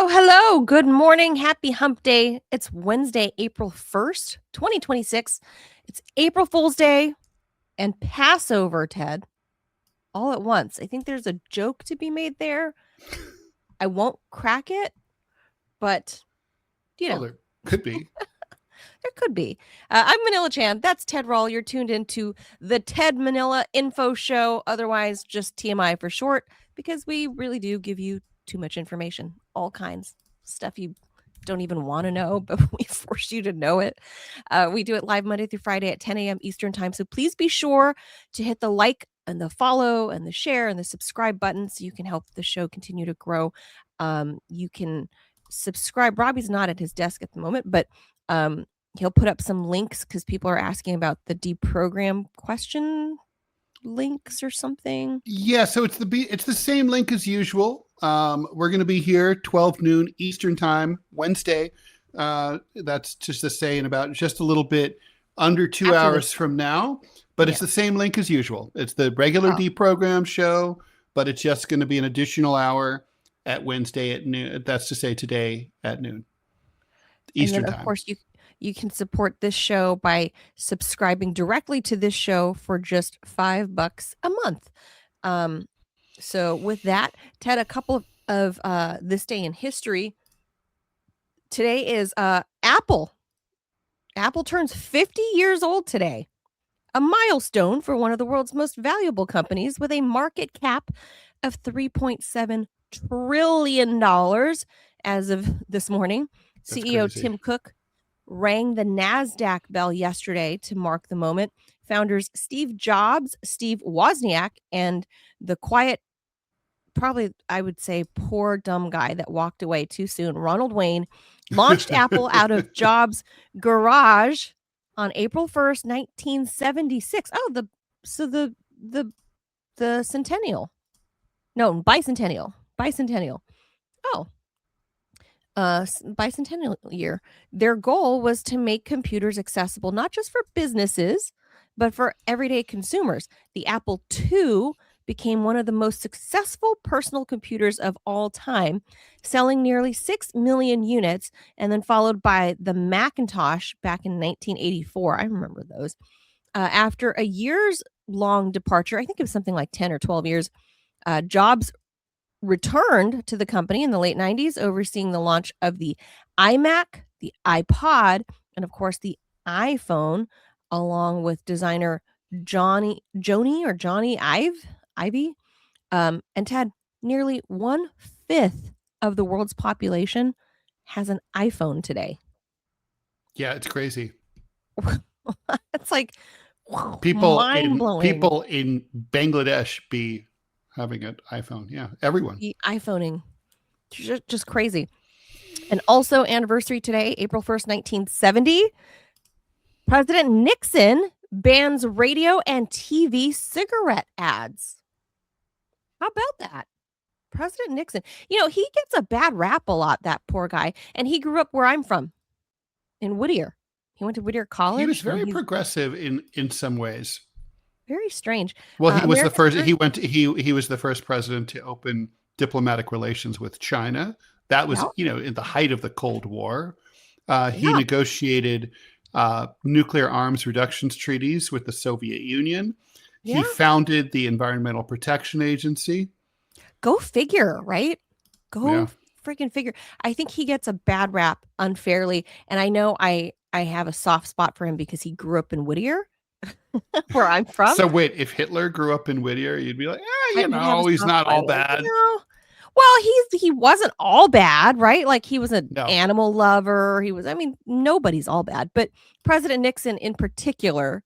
Hello. Good morning. Happy hump day. It's Wednesday, April 1st, 2026. It's April Fool's Day and Passover, Ted, all at once. I think there's a joke to be made there. I won't crack it, but, there could be. There could be. I'm Manila Chan. That's Ted Rall. You're tuned into the Ted Manila Info Show, otherwise just TMI for short, because we really do give you too much information, all kinds stuff you don't even want to know, but we force you to know it. We do it live Monday through Friday at 10 a.m. Eastern time. So please be sure to hit the like and the follow and the share and the subscribe button so you can help the show continue to grow. You can subscribe. Robbie's not at his desk at the moment, but he'll put up some links because people are asking about the deprogram question links or something. Yeah, so it's the same link as usual. We're going to be here 12 noon Eastern time, Wednesday. That's just to say in about just a little bit under 2 hours from now. But it's the same link as usual. It's the regular deprogram show, but it's just going to be an additional hour at Wednesday at noon. That's to say today at noon Eastern time. Of course, you can support this show by subscribing directly to this show for just $5 a month. So with that, Ted, a couple of this day in history. Today is Apple. Apple turns 50 years old today. A milestone for one of the world's most valuable companies with a market cap of $3.7 trillion as of this morning. That's CEO crazy. Tim Cook rang the NASDAQ bell yesterday to mark the moment. Founders Steve Jobs, Steve Wozniak, and the quiet, probably I would say poor dumb guy that walked away too soon, Ronald Wayne, launched Apple out of Jobs' garage on April 1st, 1976. Oh, the centennial. No, bicentennial. Oh. Bicentennial year. Their goal was to make computers accessible not just for businesses, but for everyday consumers. The Apple II became one of the most successful personal computers of all time, selling nearly 6 million units, and then followed by the Macintosh back in 1984. I remember those. After a year's long departure, I think it was something like 10 or 12 years, Jobs returned to the company in the late 90s, overseeing the launch of the iMac, the iPod, and of course the iPhone, along with designer Johnny Ive. And Ted, nearly 1/5 of the world's population has an iPhone today. Yeah, it's crazy. It's like people mind-blowing. in Bangladesh be having an iPhone. Yeah, everyone. The iPhoning. Just crazy. And also anniversary today, April 1st, 1970. President Nixon bans radio and TV cigarette ads. How about that? President Nixon. He gets a bad rap a lot, that poor guy. And he grew up where I'm from, in Whittier. He went to Whittier College. He was very progressive in some ways. Very strange. Well, he was the first. He was the first president to open diplomatic relations with China. That was, in the height of the Cold War. He negotiated nuclear arms reductions treaties with the Soviet Union. He founded the Environmental Protection Agency. Go figure, right? Go freaking figure. I think he gets a bad rap unfairly, and I know I have a soft spot for him because he grew up in Whittier. Where I'm from. So wait, if Hitler grew up in Whittier, you'd be like, he's not all bad. Well, he wasn't all bad, right? Like he was an animal lover. Nobody's all bad. But President Nixon in particular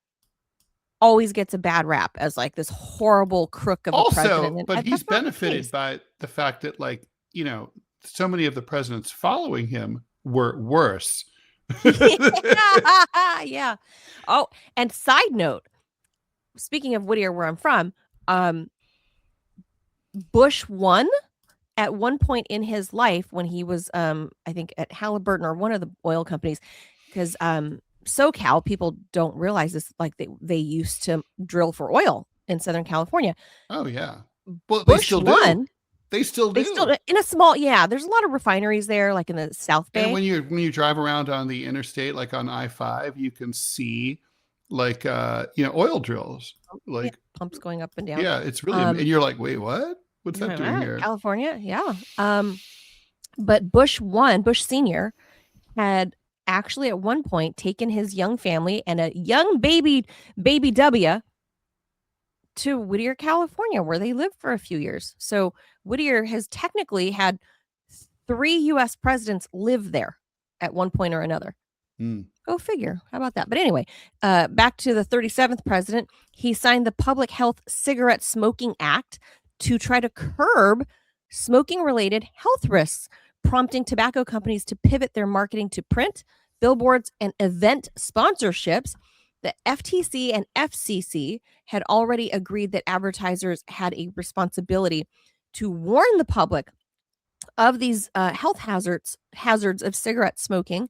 always gets a bad rap as like this horrible crook of a president. But he's benefited by the fact that so many of the presidents following him were worse. Yeah. Oh, and side note, speaking of Whittier, where I'm from, Bush won at one point in his life when he was, I think, at Halliburton or one of the oil companies, because SoCal, people don't realize this, like they used to drill for oil in Southern California. Oh, yeah. Well, Bush won. They still They do. still in a small, yeah. There's a lot of refineries there, like in the South And Bay. when you drive around on the interstate, like on I-5, you can see like oil drills. Yeah, Like pumps going up and down. yeah, it's really and Um, you're like, wait, what? What's you're that like, doing "Ah, here? California, yeah." But Bush Senior had actually at one point taken his young family and a young baby W to Whittier, California, where they lived for a few years. So Whittier has technically had 3 US presidents live there at one point or another. Hmm. Go figure. How about that? But anyway, back to the 37th president, he signed the Public Health Cigarette Smoking Act to try to curb smoking related health risks, prompting tobacco companies to pivot their marketing to print, billboards, and event sponsorships. The FTC and FCC had already agreed that advertisers had a responsibility to warn the public of these health hazards of cigarette smoking,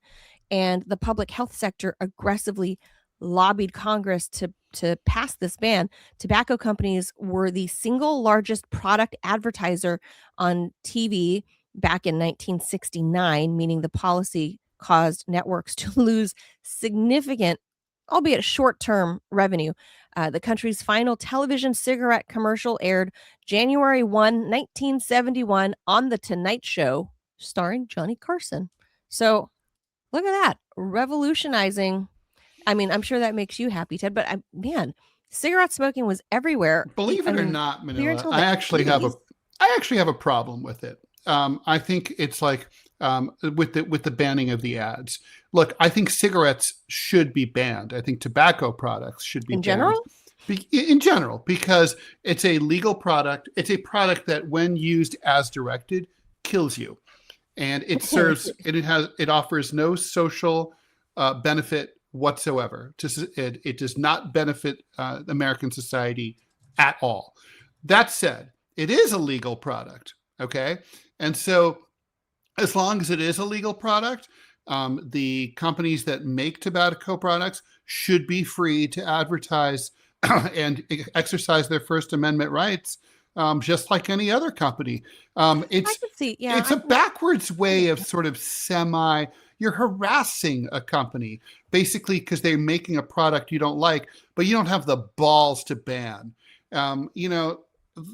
and the public health sector aggressively lobbied Congress to pass this ban. Tobacco companies were the single largest product advertiser on TV back in 1969, meaning the policy caused networks to lose significant, albeit short-term, revenue. The country's final television cigarette commercial aired January 1, 1971 on The Tonight Show, starring Johnny Carson. So look at that, revolutionizing. I mean, I'm sure that makes you happy, Ted, but man, cigarette smoking was everywhere. Believe I it or mean, not, clear Manila, until the I actually have a 80s. problem with it. I think it's like with the banning of the ads. Look, I think cigarettes should be banned. I think tobacco products should be In banned. general? In general, because it's a legal product. It's a product that, when used as directed, kills you, and it offers no social benefit whatsoever. It does not benefit American society at all. That said, it is a legal product. Okay, and so as long as it is a legal product, the companies that make tobacco products should be free to advertise and exercise their First Amendment rights, just like any other company. I could see, yeah. It's a backwards way of sort of you're harassing a company, basically, because they're making a product you don't like, but you don't have the balls to ban.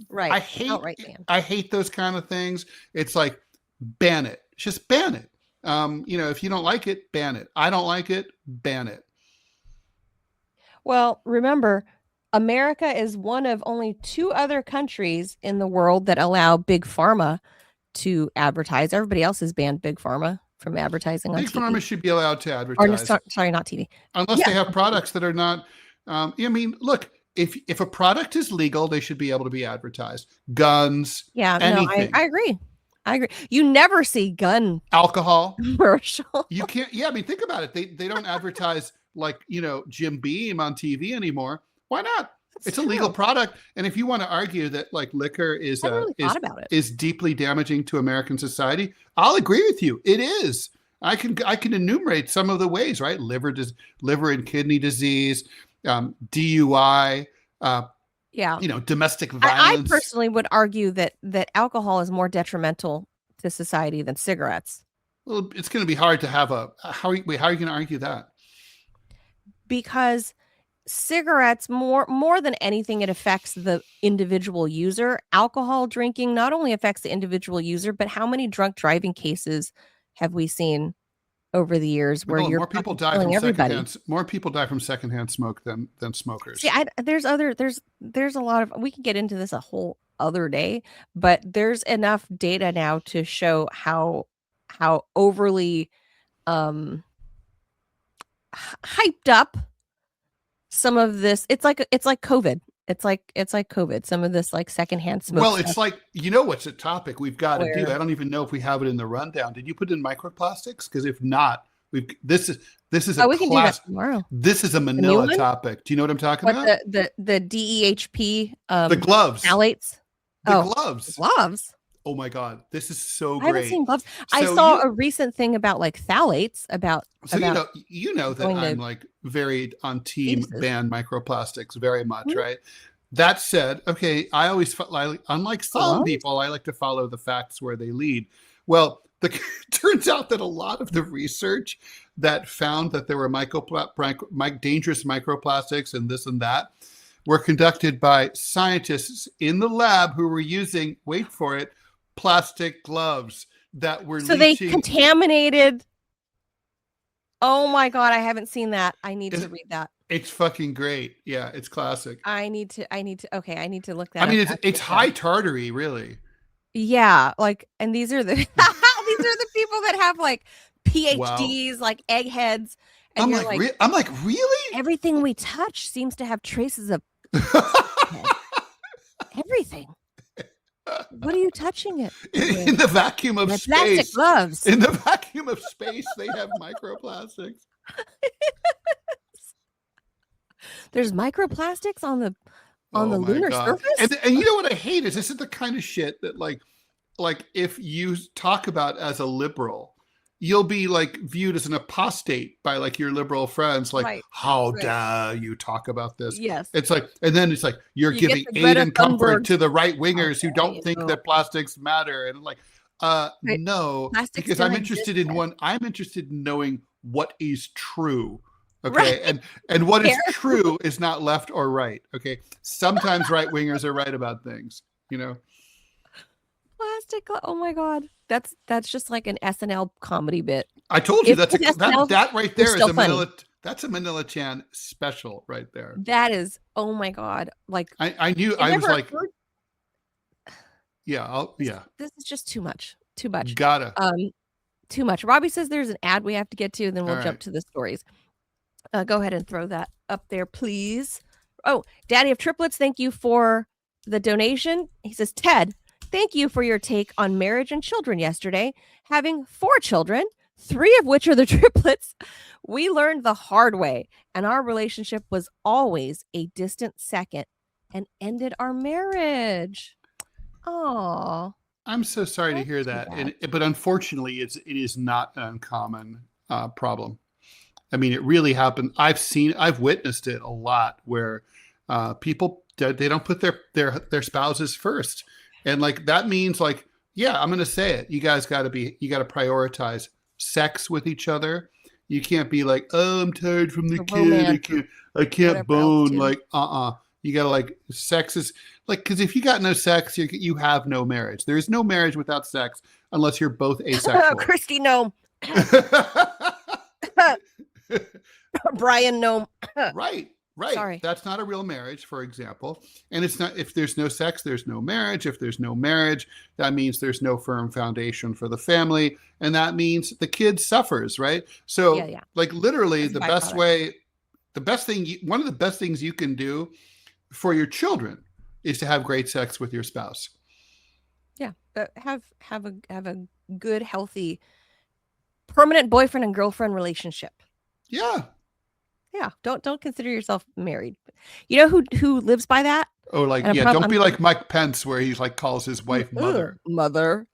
Right. I hate those kind of things. It's like, ban it. Just ban it. If you don't like it, ban it. I don't like it, ban it. Well, remember, America is one of only 2 other countries in the world that allow big pharma to advertise. Everybody else has banned big pharma from advertising on Big TV. pharma should be allowed to Or advertise. sorry, not TV. Unless they have products that are not. Look, if a product is legal, they should be able to be advertised. Guns, Yeah, anything. no, I agree. You never see gun Alcohol. commercial. You can't. Yeah, think about it. They don't advertise like Jim Beam on TV anymore. Why not? It's a legal product, and if you want to argue that like liquor is deeply damaging to American society, I'll agree with you. It is. I can enumerate some of the ways, right? Liver and kidney disease, DUI, domestic violence. I personally would argue that alcohol is more detrimental to society than cigarettes. Well, it's going to be hard to have how are you going to argue that? Because cigarettes, more than anything, it affects the individual user. Alcohol drinking not only affects the individual user, but how many drunk driving cases have we seen over the years where more people die from secondhand smoke than smokers? See, there's a lot of, we can get into this a whole other day, but there's enough data now to show how overly hyped up some of this. It's like COVID. It's like COVID. Some of this like secondhand smoke. Well, it's like, what's a topic we've got to do? I don't even know if we have it in the rundown. Did you put in microplastics? Because if not, this is we can do that tomorrow. This is a Manila topic. Do you know what I'm talking about? The DEHP the gloves. Phthalates. Gloves. Oh my God, this is so great. I haven't seen gloves. I saw a recent thing about like phthalates So that I'm like very on team ban microplastics very much, right? That said, okay, I always unlike some Hello? people, I like to follow the facts where they lead. Well, it turns out that a lot of the research that found that there were dangerous microplastics and this and that were conducted by scientists in the lab who were using, wait for it, plastic gloves that were So leaching. they contaminated. Oh my God, I haven't seen that. I need to read that. It's fucking great. Yeah, it's classic. I need to okay, I need to look that I mean, up. it's high tartary, really. Yeah, like, and these are the these are the people that have like PhDs, wow, like eggheads. And I'm like, really? Everything we touch seems to have traces of everything. What are you touching it? In the vacuum of space. Plastic gloves. In the vacuum of space, they have microplastics. There's microplastics on the lunar surface. And you know what I hate is this is the kind of shit that like if you talk about as a liberal, you'll be like viewed as an apostate by like your liberal friends. Like, right, how dare you talk about this? Yes. It's like, and then it's like you're giving aid and comfort to the right wingers who don't think that plastics matter. And like, no, because I'm interested in I'm interested in knowing what is true. Okay. Right. And what is true is not left or right. Okay. Sometimes right wingers are right about things, you know. Plastic. Oh my God. That's just like an SNL comedy bit. I told you that right there is a Manila. That's a Manila Chan special right there. That is, oh my God. Like I knew I was like, yeah. This is just too much. Too much. Gotta. Too much. Robbie says there's an ad we have to get to, and then we'll jump to the stories. Go ahead and throw that up there, please. Oh, Daddy of Triplets, thank you for the donation. He says, Ted, thank you for your take on marriage and children yesterday. Having 4 children, 3 of which are the triplets, we learned the hard way, and our relationship was always a distant second and ended our marriage. Oh, I'm so sorry to hear that. But unfortunately, it is not an uncommon problem. I mean, it really happened. I've witnessed it a lot where people, they don't put their spouses first. And like, that means like, yeah, I'm going to say it. You guys got to prioritize sex with each other. You can't be like, oh, I'm tired from the kid. I can't bone. Like, you got to like, sex is like, because if you got no sex, you have no marriage. There is no marriage without sex unless you're both asexual. Christy, no. Brian, no. Right. Sorry. That's not a real marriage, for example. And it's not, if there's no sex, there's no marriage. If there's no marriage, that means there's no firm foundation for the family. And that means the kid suffers, right? So like literally one of the best things you can do for your children is to have great sex with your spouse. Yeah. Have a good, healthy, permanent boyfriend and girlfriend relationship. Yeah. Yeah. Don't consider yourself married. You know who lives by that? Oh, like, don't be like Mike Pence where he's like calls his wife mother. Mother.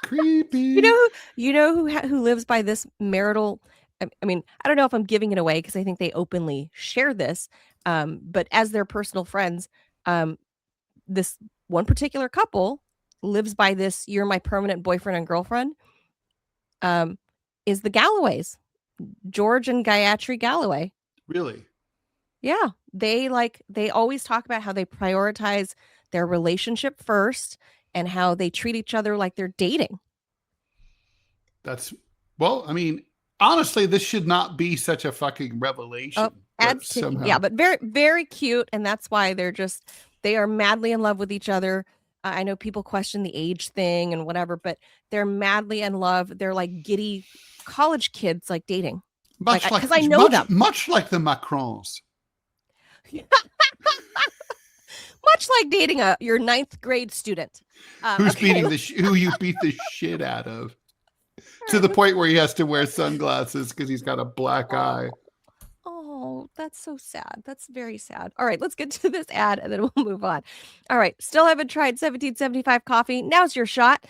Creepy. You know who lives by this marital. I mean, I don't know if I'm giving it away because I think they openly share this. But as their personal friends, this one particular couple lives by this, you're my permanent boyfriend and girlfriend, is the Galloways, George and Gayatri Galloway. Really? Yeah. They always talk about how they prioritize their relationship first and how they treat each other like they're dating. Well, I mean, honestly, this should not be such a fucking revelation. But very, very cute. And that's why they are madly in love with each other. I know people question the age thing and whatever, but they're madly in love. They're like giddy college kids, like dating. Because I know them. Much like the Macrons. Much like dating your 9th grade student. Who you beat the shit out of. To the point where he has to wear sunglasses because he's got a black eye. Oh, that's so sad. That's very sad. All right, let's get to this ad and then we'll move on. All right, still haven't tried 1775 coffee. Now's your shot.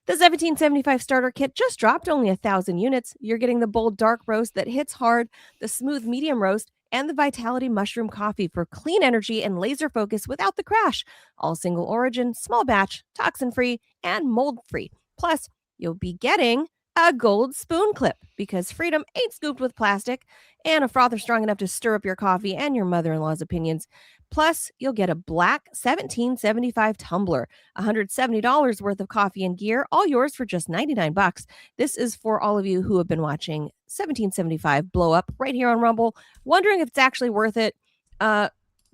The 1775 starter kit just dropped, only 1,000 units. You're getting the bold dark roast that hits hard, the smooth medium roast, and the Vitality Mushroom Coffee for clean energy and laser focus without the crash. All single origin, small batch, toxin-free, and mold-free. Plus, you'll be getting a gold spoon clip because freedom ain't scooped with plastic, and a frother strong enough to stir up your coffee and your mother-in-law's opinions. Plus, you'll get a black 1775 tumbler, $170 worth of coffee and gear, all yours for just $99. This is for all of you who have been watching 1775 blow up right here on Rumble, wondering if it's actually worth it.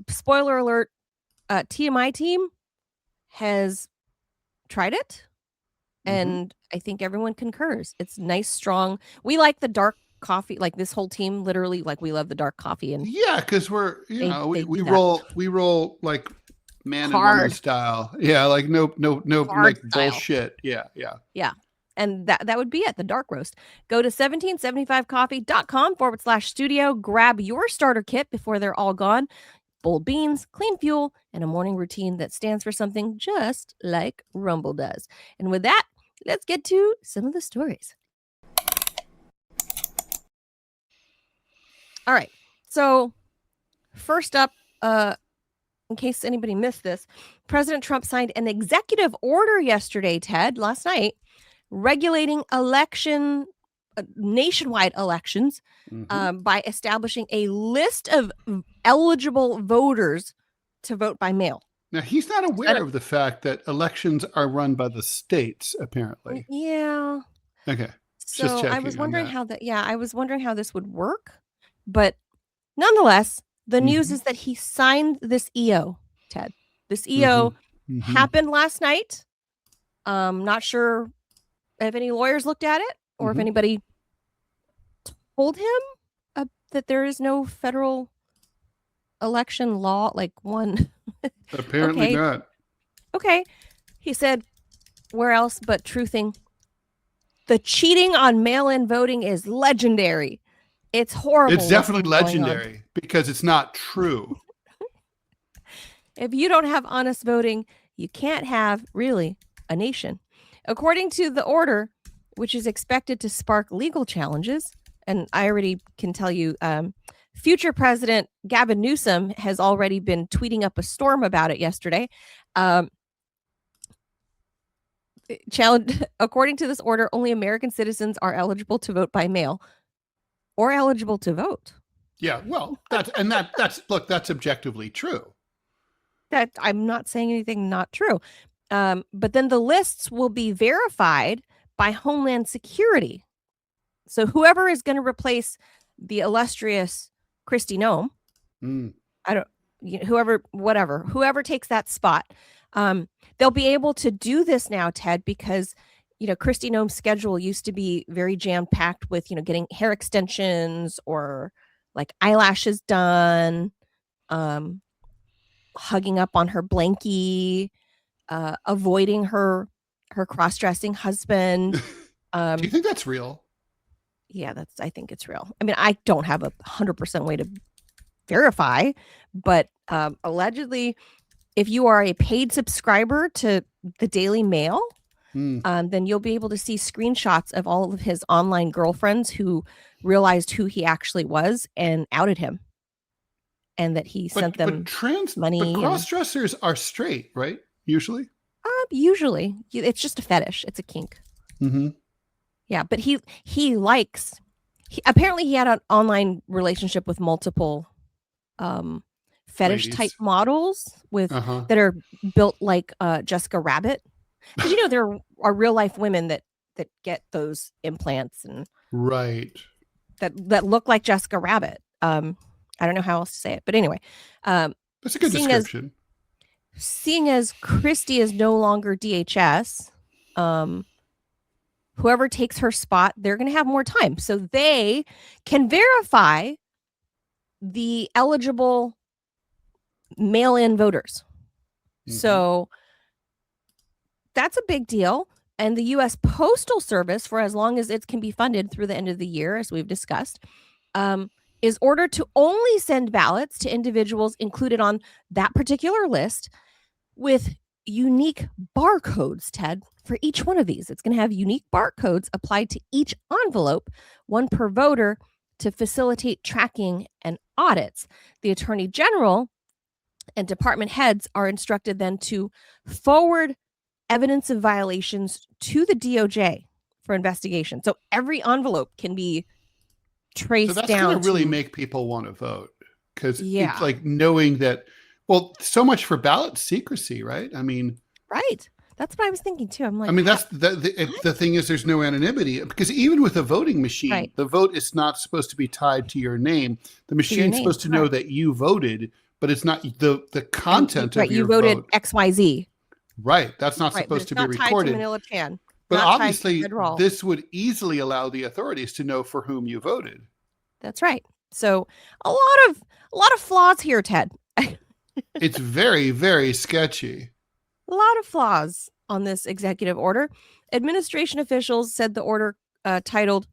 Spoiler alert, TMI team has tried it, and I think everyone concurs. It's nice, strong. We like the dark coffee, like this whole team literally, like, we love the dark coffee. And yeah, because we're we roll like man hard. and woman style. Yeah, like no like style. bullshit. Yeah. And that would be it, the dark roast. Go to 1775coffee.com/studio. Grab your starter kit before they're all gone. Bold beans, clean fuel, and a morning routine that stands for something just like Rumble does. And with that, let's get to some of the stories. All right. So first up, in case anybody missed this, President Trump signed an executive order yesterday, Ted, last night, regulating nationwide elections by establishing a list of eligible voters to vote by mail. Now, he's not aware of the fact that elections are run by the states, apparently. Yeah. Okay. So I was wondering how this would work. But nonetheless, the news is that he signed this EO, Ted. This EO happened last night. Not sure if any lawyers looked at it or if anybody told him that there is no federal election law, like one. Apparently not. Okay. He said, where else but truthing? The cheating on mail-in voting is legendary. It's horrible. It's definitely legendary because it's not true. If you don't have honest voting, you can't have, really, a nation. According to the order, which is expected to spark legal challenges, and I already can tell you, future President Gavin Newsom has already been tweeting up a storm about it yesterday. According to this order, only American citizens are eligible to vote by mail. Or eligible to vote. Yeah, well, that's objectively true. That I'm not saying anything not true. But then the lists will be verified by Homeland Security. So whoever is going to replace the illustrious Kristi Noem, whoever takes that spot, they'll be able to do this now, Ted, because Kristi Noem's schedule used to be very jam-packed with, getting hair extensions or like eyelashes done, hugging up on her blankie, avoiding her cross-dressing husband. Do you think that's real? Yeah, I think it's real. I mean, I don't have 100% way to verify, but allegedly, if you are a paid subscriber to the Daily Mail, then you'll be able to see screenshots of all of his online girlfriends who realized who he actually was and outed him, and that he sent them money. But cross-dressers are straight, right? Usually. Usually, it's just a fetish. It's a kink. Yeah, but apparently he had an online relationship with multiple fetish type models that are built like Jessica Rabbit. Because there are real life women that get those implants and that look like Jessica Rabbit. I don't know how else to say it, but anyway, that's a good description. Seeing as Kristi is no longer DHS, whoever takes her spot, they're going to have more time, so they can verify the eligible mail-in voters. So that's a big deal. And the U.S. Postal Service, for as long as it can be funded through the end of the year, as we've discussed, is ordered to only send ballots to individuals included on that particular list with unique barcodes, Ted, for each one of these. It's going to have unique barcodes applied to each envelope, one per voter, to facilitate tracking and audits. The Attorney General and department heads are instructed then to forward evidence of violations to the DOJ for investigation. So every envelope can be traced so that's down going to really to, make people want to vote, because Yeah. it's like knowing that, well, so much for ballot secrecy, right? I mean, right. That's what I was thinking too. I'm like, I mean, that's the thing is, there's no anonymity, because even with a voting machine, Right. the vote is not supposed to be tied to your name. The machine's name, supposed to know that you voted, but it's not the content right, of you your voted vote. XYZ. Right. That's not Right, but supposed it's to be not tied to recorded. Manila Chan. But not tied to obviously, Ted Rall. this would easily allow the authorities to know for whom you voted. That's right. So a lot of flaws here, Ted. It's very, very sketchy. A lot of flaws on this executive order. Administration officials said the order titled,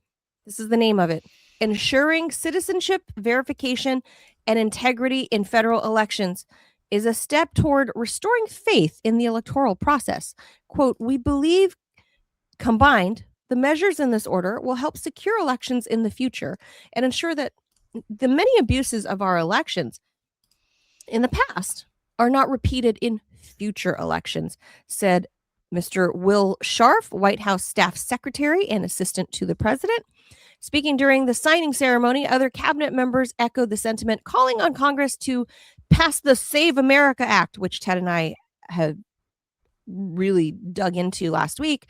this is the name of it, Ensuring Citizenship Verification and Integrity in Federal Elections is a step toward restoring faith in the electoral process. Quote, we believe combined, the measures in this order will help secure elections in the future and ensure that the many abuses of our elections in the past are not repeated in future elections, said Mr. Will Scharf, White House Staff Secretary and Assistant to the President. Speaking during the signing ceremony, other cabinet members echoed the sentiment, calling on Congress to pass the Save America Act, which Ted and I have really dug into last week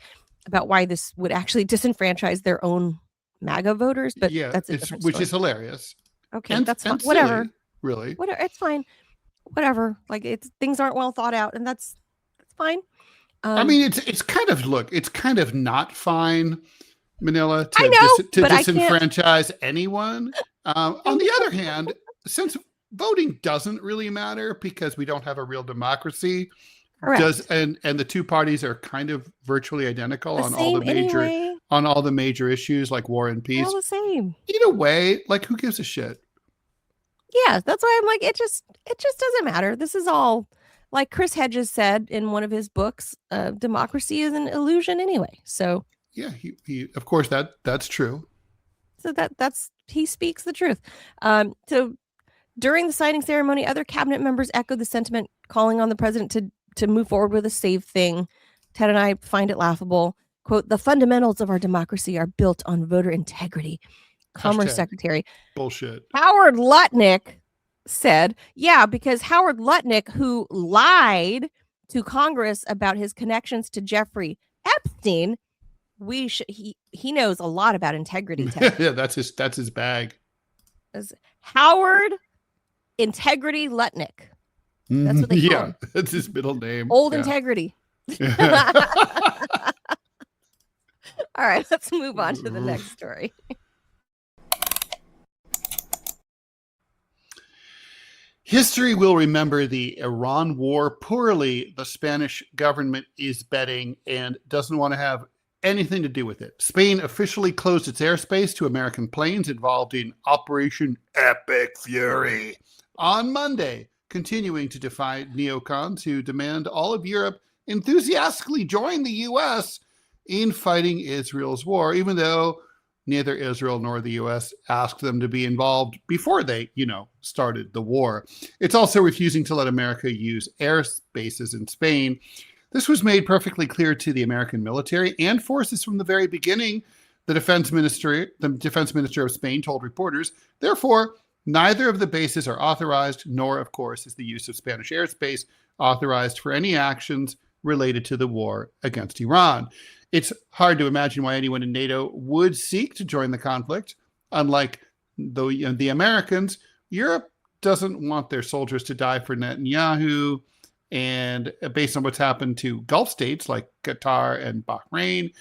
about why this would actually disenfranchise their own MAGA voters. But yeah, that's a different which story. is hilarious. Okay, And, that's fine. and silly, Whatever. Really. Whatever. It's fine. Whatever. Like things aren't well thought out, and that's fine. I mean, it's kind of not fine, Manila, I know, to but disenfranchise anyone. On the other hand, since voting doesn't really matter because we don't have a real democracy, Correct. and the two parties are kind of virtually identical The on all the same major anyway. on all the major issues like war and They're peace. all the same. Either way, like, who gives a shit? Yeah, that's why I'm like, it just doesn't matter. This is all, like Chris Hedges said in one of his books, democracy is an illusion anyway. So Yeah, he of course that's true. So that's he speaks the truth. So during the signing ceremony, other cabinet members echoed the sentiment, calling on the president to move forward with a save thing. Ted and I find it laughable. Quote, the fundamentals of our democracy are built on voter integrity. Commerce Hashtag Secretary bullshit. Howard Lutnick said, yeah, because Howard Lutnick, who lied to Congress about his connections to Jeffrey Epstein, he knows a lot about integrity. Yeah, that's his bag. Howard Integrity Lutnick. That's what they call him. That's his middle name. Old Integrity. All right, let's move on to the next story. History will remember the Iran war poorly. The Spanish government is betting and doesn't want to have anything to do with it. Spain officially closed its airspace to American planes involved in Operation Epic Fury on Monday, continuing to defy neocons who demand all of Europe enthusiastically join the U.S. in fighting Israel's war, even though neither Israel nor the U.S. asked them to be involved before they, started the war. It's also refusing to let America use airspaces in Spain. This was made perfectly clear to the American military and forces from the very beginning. The defense minister of Spain told reporters, therefore, neither of the bases are authorized, nor, of course, is the use of Spanish airspace authorized for any actions related to the war against Iran. It's hard to imagine why anyone in NATO would seek to join the conflict. Unlike the Americans, Europe doesn't want their soldiers to die for Netanyahu. And based on what's happened to Gulf states like Qatar and Bahrain,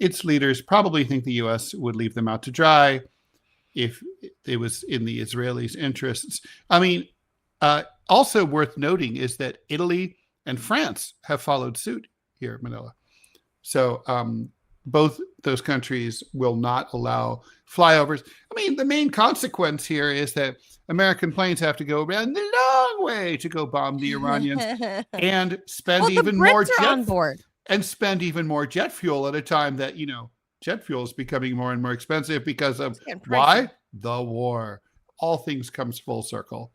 its leaders probably think the U.S. would leave them out to dry if it was in the Israelis' interests. I mean, also worth noting is that Italy and France have followed suit here, Manila. So both those countries will not allow flyovers. I mean, the main consequence here is that American planes have to go around the long way to go bomb the Iranians and spend even more jet fuel at a time that, jet fuel is becoming more and more expensive because of why? The war. all things comes full circle.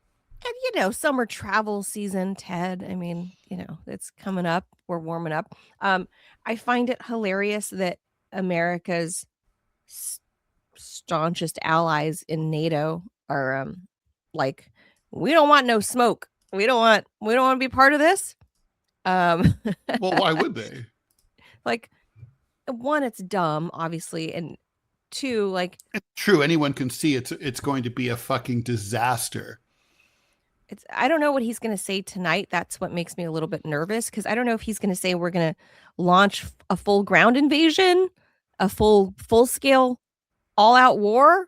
And summer travel season, Ted. I mean, it's coming up. We're warming up. I find it hilarious that America's staunchest allies in NATO are like, we don't want no smoke. We don't want to be part of this. Well, why would they? Like, one, it's dumb, obviously, and two, like, it's true. Anyone can see it's going to be a fucking disaster. I don't know what he's going to say tonight. That's what makes me a little bit nervous, because I don't know if he's going to say we're going to launch a full ground invasion, a full scale all out war,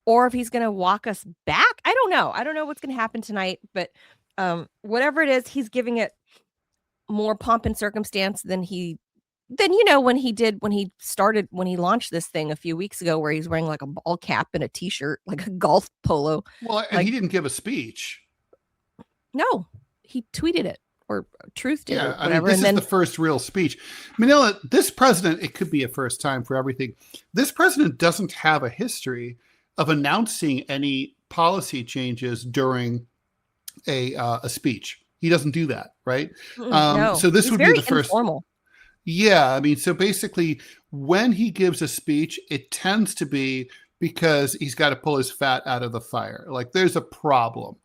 or if he's going to walk us back. I don't know. I don't know what's going to happen tonight, but whatever it is, he's giving it more pomp and circumstance than when he launched this thing a few weeks ago, where he's wearing like a ball cap and a t-shirt, like a golf polo. Well, and he didn't give a speech. No, he tweeted it or truthed it or whatever. I mean, this is the first real speech. Manila, this president, it could be a first time for everything. This president doesn't have a history of announcing any policy changes during a speech. He doesn't do that, right? No. So this would be the first. Informal. Yeah, I mean, so basically, when he gives a speech, it tends to be because he's got to pull his fat out of the fire. Like, there's a problem.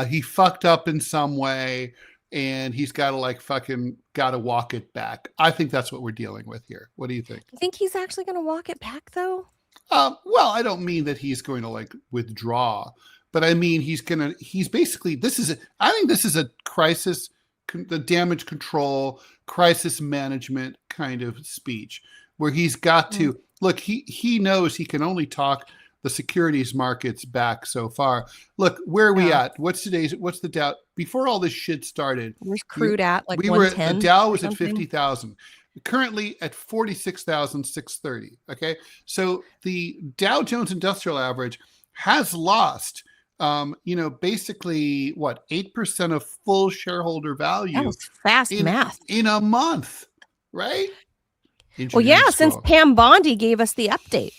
He fucked up in some way, and he's got to walk it back. I think that's what we're dealing with here. What do you think? You think he's actually going to walk it back, though? Well, I don't mean that he's going to withdraw, but I mean I think this is a crisis, the damage control, crisis management kind of speech, where he's got to look. He knows he can only talk the securities markets back so far. Look, where are we at? What's the Dow? Before all this shit started, where's crude at? Like we 110. The Dow was at 50,000. Currently at 46,630. Okay, so the Dow Jones Industrial Average has lost, basically 8% of full shareholder value. That was fast math in a month, right? Well, yeah, since Pam Bondi gave us the update.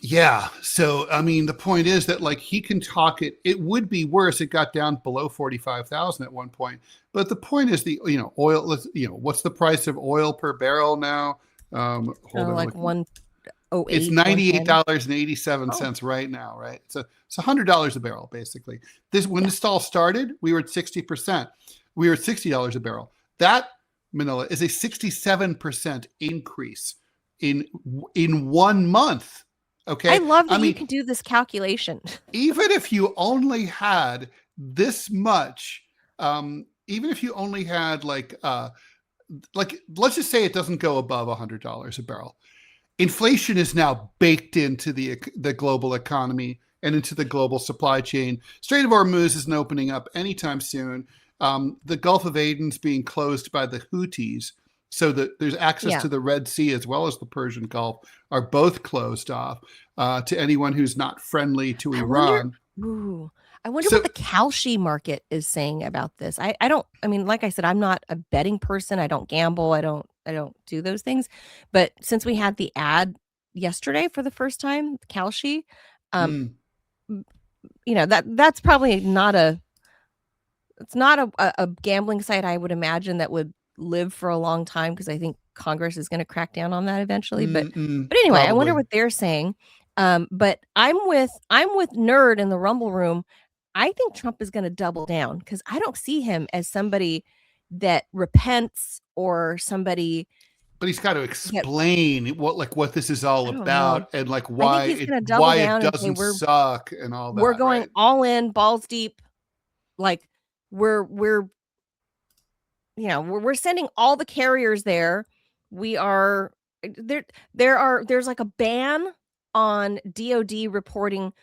Yeah. So, I mean, the point is that he can talk it. It would be worse. It got down below 45,000 at one point. But the point is oil, what's the price of oil per barrel now? Hold on. Like 108. It's $98.87 right now, right? It's $100 a barrel, basically. When this all started, we were at 60%. We were at $60 a barrel. That, Manila, is a 67% increase in 1 month. Okay. I love that you can do this calculation. Even if you only had this much, even if you only had let's just say it doesn't go above $100 a barrel. Inflation is now baked into the global economy and into the global supply chain. Strait of Hormuz isn't opening up anytime soon. The Gulf of Aden's being closed by the Houthis, so that there's access to the Red Sea as well as the Persian Gulf are both closed off to anyone who's not friendly to Iran. I wonder what the Kalshi market is saying about this. I mean, like I said, I'm not a betting person. I don't gamble. I don't do those things. But since we had the ad yesterday for the first time, Kalshi, that's probably not it's not a gambling site, I would imagine, that would live for a long time, because I think Congress is going to crack down on that eventually. But anyway, probably. I wonder what they're saying. But I'm with Nerd in the Rumble Room. I think Trump is going to double down, because I don't see him as somebody that repents or somebody. But he's got to explain what this is all about, and why it doesn't suck and all that. We're going all in, balls deep. We're sending all the carriers there. We are there. There's a ban on DoD reporting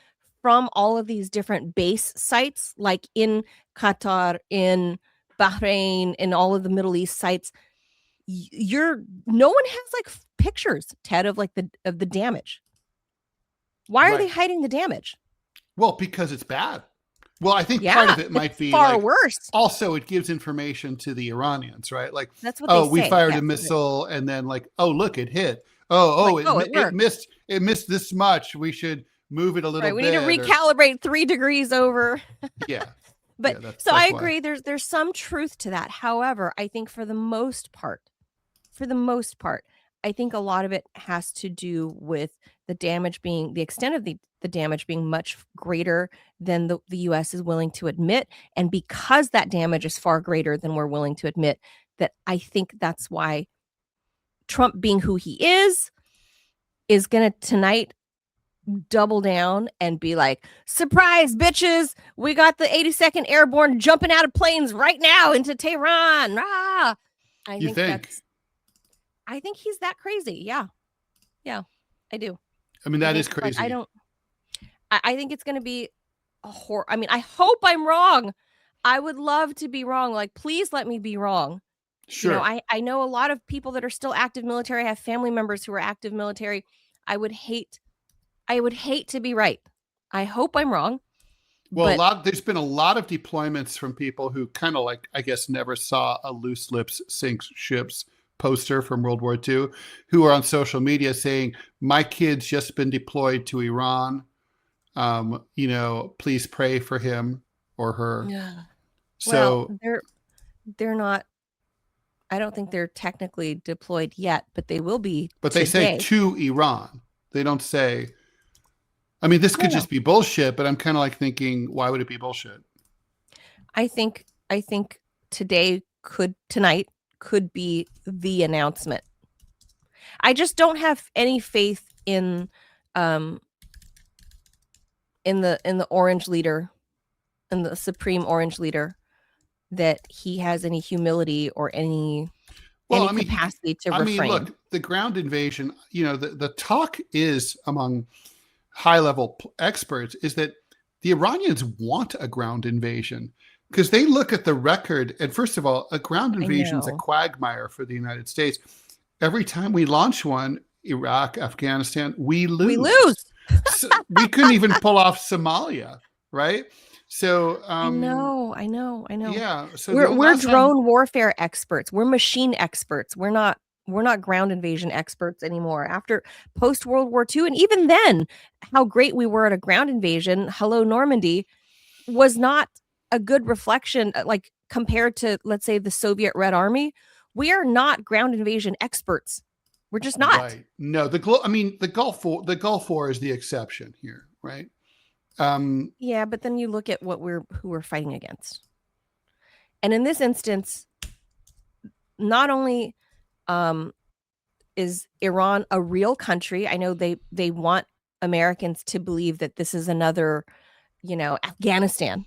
from all of these different base sites, like in Qatar, in Bahrain, in all of the Middle East sites. No one has pictures, Ted, of the damage. Why are they hiding the damage? Well, because it's bad. Well, I think part of it might be far worse. Also, it gives information to the Iranians, right? That's what they say. We fired a missile, and then look, it hit. It missed this much. We should move it a little Right. We bit. need to recalibrate 3 degrees over. Yeah. But yeah, so I why. agree. There's some truth to that. However, I think for the most part, I think a lot of it has to do with the extent of the damage being much greater than the US is willing to admit. And because that damage is far greater than we're willing to admit, that I think that's why Trump, being who he is going to tonight double down and be like, surprise, bitches, we got the 82nd Airborne jumping out of planes right now into Tehran. Rah! You think? I think he's that crazy. Yeah, I do. I mean, that is crazy. Like, I think it's going to be a horror. I mean, I hope I'm wrong. I would love to be wrong. Like, please let me be wrong. Sure. You know, I know a lot of people that are still active military. I have family members who are active military. I would hate to be right. I hope I'm wrong. Well, there's been a lot of deployments from people who kind of like, I guess, never saw a loose lips sinks ships poster from World War II, who are on social media saying, my kid's just been deployed to Iran. You know, please pray for him or her. Yeah. So they're not, I don't think they're technically deployed yet, but they will be. But they say to Iran. They don't say, I mean, this could just be bullshit, but I'm kind of like thinking, why would it be bullshit? I think tonight could be the announcement. I just don't have any faith in the orange leader, in the supreme orange leader, that he has any humility or any capacity to refrain. I mean, look, the ground invasion, you know, the talk is among high-level experts is that the Iranians want a ground invasion because they look at the record. And first of all, a ground invasion is a quagmire for the United States. Every time we launch one, Iraq, Afghanistan, we lose. So we couldn't even pull off Somalia, right? So I know. Yeah. So we're drone warfare experts. We're machine experts. We're not ground invasion experts anymore. After post World War II, and even then, how great we were at a ground invasion, hello Normandy, was not a good reflection, like compared to, let's say, the Soviet Red Army. We are not ground invasion experts. We're just not. Right. No, the Gulf War is the exception here, right? Yeah, but then you look at who we're fighting against, and in this instance, not only is Iran a real country. I know they want Americans to believe that this is another, Afghanistan.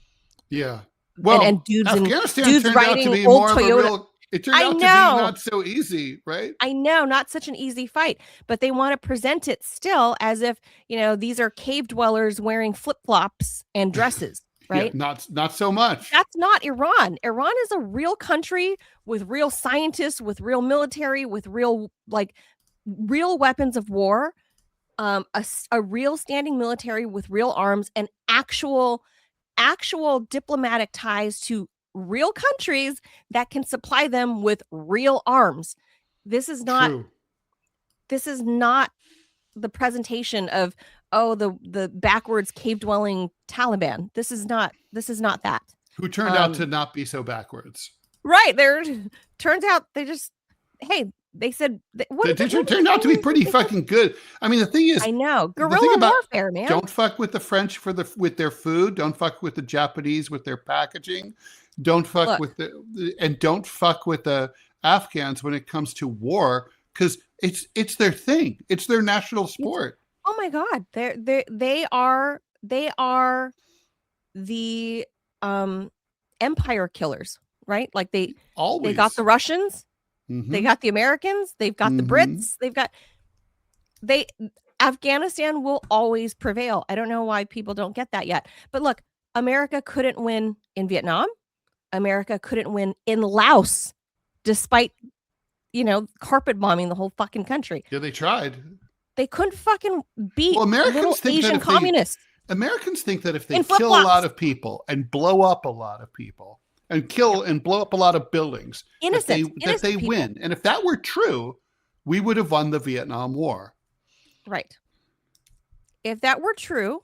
Yeah. Well, and Afghanistan dudes turned riding out to be old more Toyota. of a real. It turned out to be not so easy, right? I know, not such an easy fight, but they want to present it still as if, these are cave dwellers wearing flip-flops and dresses, right? Yeah, not so much. That's not Iran. Iran is a real country with real scientists, with real military, with real weapons of war, a real standing military with real arms and actual diplomatic ties to real countries that can supply them with real arms. This is not True. This is not the presentation of the backwards cave dwelling Taliban. This is not that. Who turned out to not be so backwards. Right. Turns out they said it turned out to be pretty fucking good. I mean, the thing is, I know, guerrilla warfare, man. Don't fuck with the French with their food. Don't fuck with the Japanese with their packaging. Don't fuck with don't fuck with the Afghans when it comes to war, because it's their thing. It's their national sport. Oh my God, they are the empire killers, right? Like they got the Russians. Mm-hmm. They got the Americans, they've got the Brits, Afghanistan will always prevail. I don't know why people don't get that yet. But look, America couldn't win in Vietnam. America couldn't win in Laos, despite, carpet bombing the whole fucking country. Yeah, they tried. They couldn't fucking beat Americans little Asian communists. Americans think that if they kill a lot of people and blow up a lot of people, and kill and blow up a lot of buildings, that they win. And if that were true, we would have won the Vietnam War. Right. if that were true,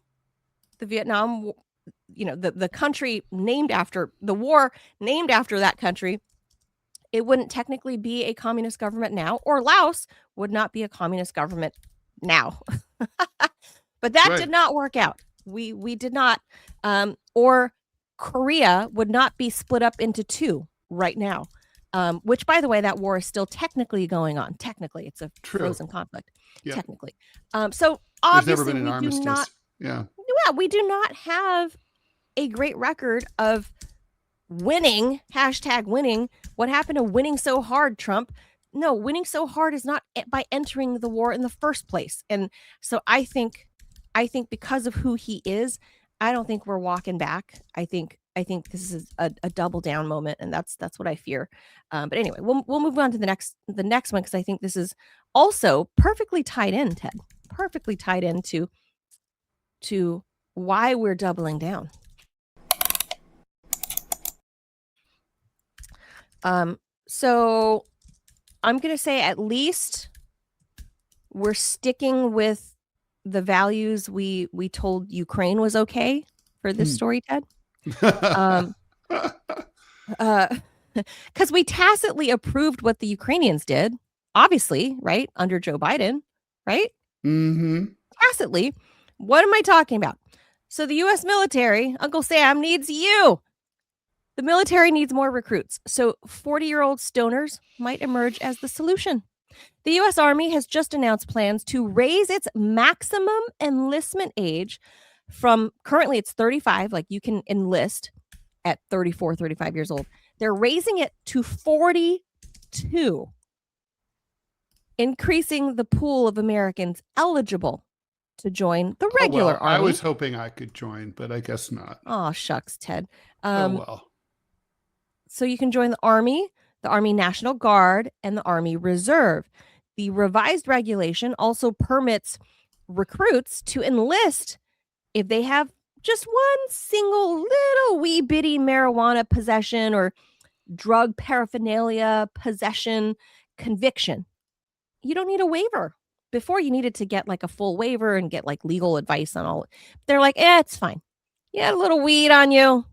the Vietnam, the country named after the war, named after that country, it wouldn't technically be a communist government now, or Laos would not be a communist government now. But that did not work out. We did not, or Korea would not be split up into two right now. Which, by the way, that war is still technically going on. Technically, it's a frozen conflict. Yep. Technically, so obviously there's never been an armistice. We do not have a great record of winning. #winning. What happened to winning so hard, Trump? No, winning so hard is not by entering the war in the first place. And so I think because of who he is, I don't think we're walking back. I think this is a double down moment, and that's what I fear. But anyway, we'll move on to the next one, because I think this is also perfectly tied in, Ted. Perfectly tied into why we're doubling down. So I'm going to say at least we're sticking with the values we told Ukraine was okay for this story, Ted. Because we tacitly approved what the Ukrainians did, obviously, right? Under Joe Biden, right? Mm-hmm. Tacitly. What am I talking about? So the U.S. military, Uncle Sam, needs you. The military needs more recruits. So 40-year-old stoners might emerge as the solution. The U.S. Army has just announced plans to raise its maximum enlistment age from, currently it's 35, like you can enlist at 34, 35 years old. They're raising it to 42, increasing the pool of Americans eligible to join the regular army. I was hoping I could join, but I guess not. Oh, shucks, Ted. So you can join the Army National Guard, and the Army Reserve. The revised regulation also permits recruits to enlist if they have just one single little wee bitty marijuana possession or drug paraphernalia possession conviction. You don't need a waiver. Before, you needed to get like a full waiver and get like legal advice on all. They're like, it's fine. You had a little weed on you.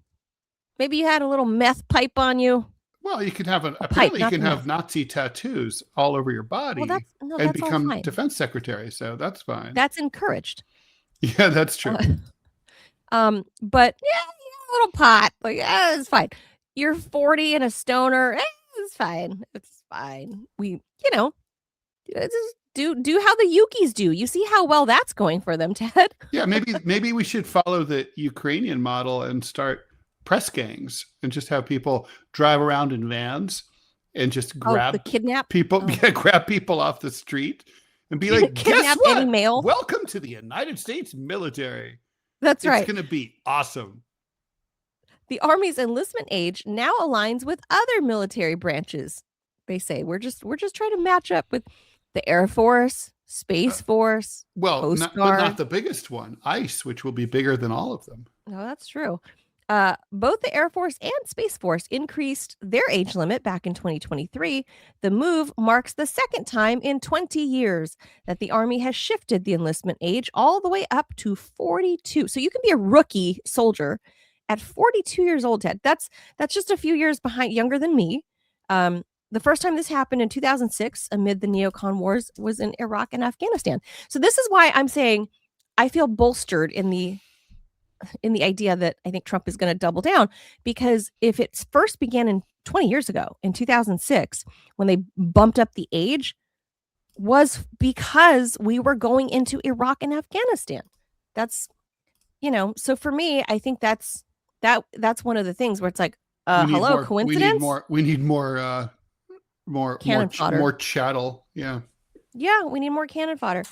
Maybe you had a little meth pipe on you. Well, you can have apparently you can have Nazi tattoos all over your body and become defense secretary. So that's fine. That's encouraged. Yeah, that's true. But a little pot, like it's fine. You're 40 and a stoner. It's fine. It's fine. We, just do how the Yukis do. You see how well that's going for them, Ted. Yeah, maybe we should follow the Ukrainian model and start press gangs and just have people drive around in vans and just grab kidnap people, grab people off the street and be like, guess what? Any male? Welcome to the United States military. That's right. It's going to be awesome. The Army's enlistment age now aligns with other military branches. They say we're just trying to match up with the Air Force, Space Force, Coast but Guard. not the biggest one, ICE, which will be bigger than all of them. No, that's true. Both the Air Force and Space Force increased their age limit back in 2023. The move marks the second time in 20 years that the Army has shifted the enlistment age all the way up to 42. So you can be a rookie soldier at 42 years old, Ted. That's just a few years younger than me. The first time this happened in 2006 amid the neocon wars was in Iraq and Afghanistan. So this is why I'm saying I feel bolstered in the idea that I think Trump is going to double down, because if it first began in 20 years ago, in 2006, when they bumped up the age, was because we were going into Iraq and Afghanistan. That's, so for me, I think that's one of the things where it's like, hello, coincidence? We need more cannon fodder. More chattel. Yeah. Yeah, we need more cannon fodder.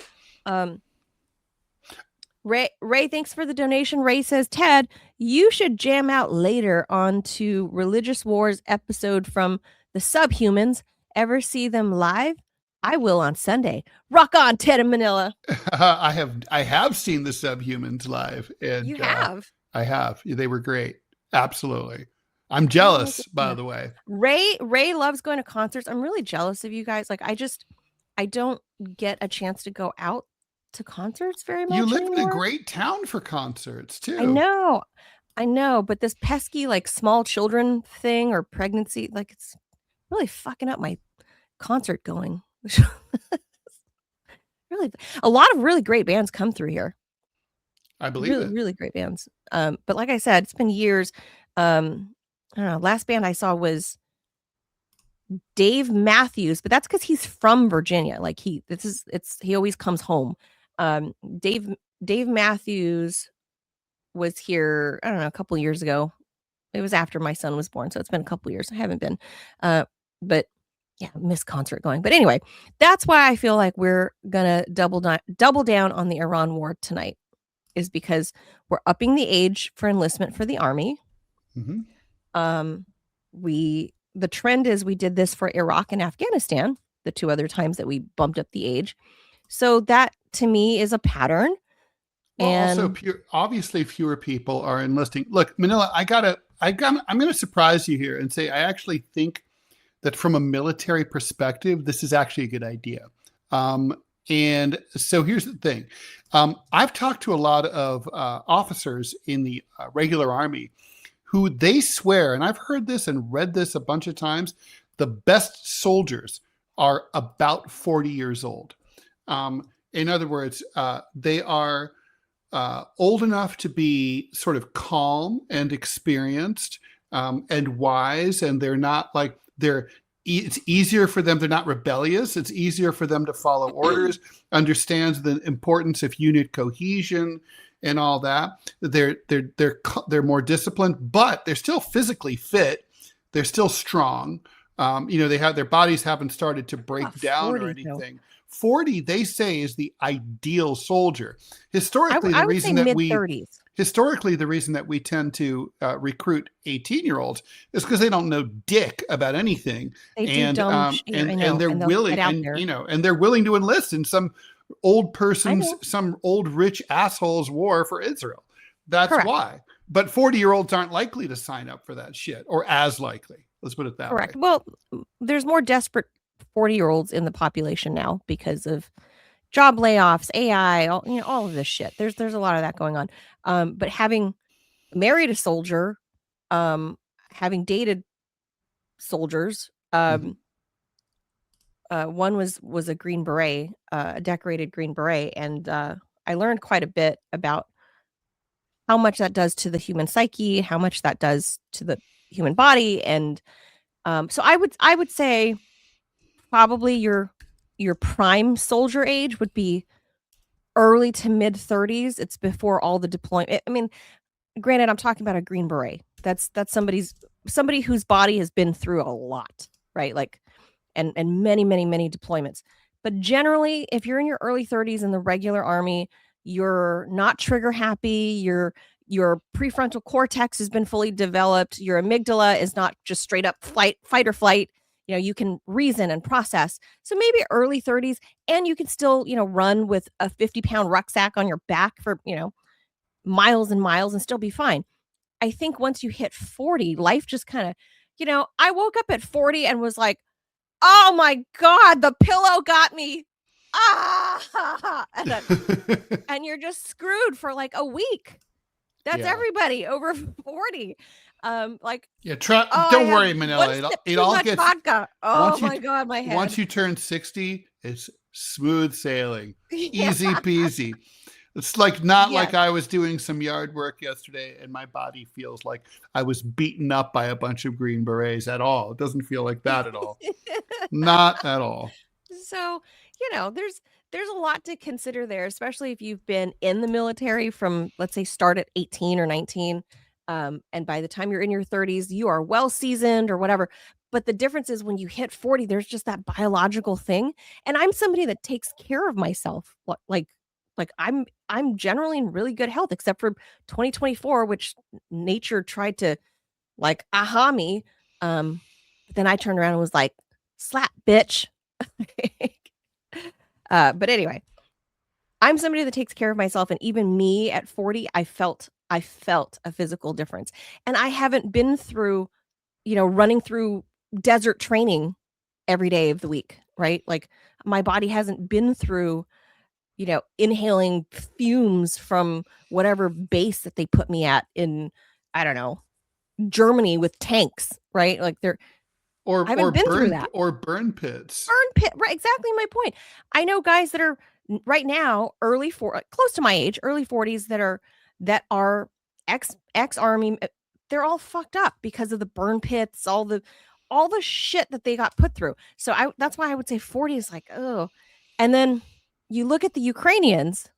Ray, thanks for the donation. Ray says, Ted, you should jam out later onto Religious Wars episode from the Subhumans. Ever see them live? I will on Sunday. Rock on, Ted in Manila. I have seen the Subhumans live. And you have? I have. They were great. Absolutely. I'm jealous, by the way. Ray loves going to concerts. I'm really jealous of you guys. Like, I don't get a chance to go out to concerts very much You live anymore. in a great town for concerts too. I know, but this pesky like small children thing or pregnancy, like it's really fucking up my concert going. Really, a lot of really great bands come through here. I believe Really, it. really great bands. But like I said, it's been years. I don't know. Last band I saw was Dave Matthews, but that's because he's from Virginia. Like he always comes home. Um, Dave Dave Matthews was here, I don't know, a couple years ago. It was after my son was born, so it's been a couple years. I haven't been. But yeah, miss concert going. But anyway, that's why I feel like we're gonna double down on the Iran war tonight, is because we're upping the age for enlistment for the army. Mm-hmm. The trend is we did this for Iraq and Afghanistan, the two other times that we bumped up the age. So that to me is a pattern. Well, And also, obviously, fewer people are enlisting. Look, Manila, I'm going to surprise you here and say I actually think that from a military perspective, this is actually a good idea. And so here's the thing. I've talked to a lot of officers in the regular army who they swear, and I've heard this and read this a bunch of times, the best soldiers are about 40 years old. In other words, they are old enough to be sort of calm and experienced and wise, and they're not like it's easier for them. They're not rebellious. It's easier for them to follow orders, understands the importance of unit cohesion and all that. They're more disciplined, but they're still physically fit. They're still strong. They have their bodies haven't started to break down or anything. 40, they say, is the ideal soldier. Historically, I would say mid-30s. Historically, the reason that we tend to recruit 18-year-olds is because they don't know dick about anything. They do dumb shit, and they're willing, and they're willing to enlist in some old rich asshole's war for Israel. That's Correct. Why. But 40-year-olds aren't likely to sign up for that shit, or as likely. Let's put it that Correct. way. Well, there's more desperate 40-year-olds in the population now because of job layoffs, AI, all of this shit. There's a lot of that going on. But having married a soldier, having dated soldiers, one was a Green Beret, a decorated Green Beret, and I learned quite a bit about how much that does to the human psyche, how much that does to the human body, and so I would say probably your prime soldier age would be early to mid 30s. It's before all the deployment. I mean, granted, I'm talking about a Green Beret. That's somebody whose body has been through a lot, right? Like, and many, many, many deployments. But generally, if you're in your early 30s in the regular army, you're not trigger happy. Your prefrontal cortex has been fully developed. Your amygdala is not just straight up fight or flight. You can reason and process. So maybe early 30s, and you can still, run with a 50-pound rucksack on your back for, miles and miles and still be fine. I think once you hit 40, life just kind of, I woke up at 40 and was like, oh my God, the pillow got me. And you're just screwed for like a week. That's everybody over 40. Don't worry, Manila. It all gets vodka. Oh my God, my head. Once you turn 60, it's smooth sailing, easy peasy. It's like like I was doing some yard work yesterday and my body feels like I was beaten up by a bunch of Green Berets at all. It doesn't feel like that at all. Not at all. So, there's a lot to consider there, especially if you've been in the military from, let's say, start at 18 or 19. And by the time you're in your 30s, you are well seasoned or whatever. But the difference is when you hit 40, there's just that biological thing. And I'm somebody that takes care of myself. Like I'm generally in really good health, except for 2024, which nature tried to aha me. But then I turned around and was like, slap, bitch. But anyway, I'm somebody that takes care of myself, and even me at 40, I felt a physical difference. And I haven't been through, running through desert training every day of the week, right? Like my body hasn't been through inhaling fumes from whatever base that they put me at in, I don't know, Germany with tanks, right? Like I haven't been through that. Or burn pits. Burn pit, right? Exactly my point. I know guys that are right now close to my age, early 40s, that are ex army. They're all fucked up because of the burn pits, all the shit that they got put through. So that's why I would say 40 is like, oh. And then you look at the Ukrainians.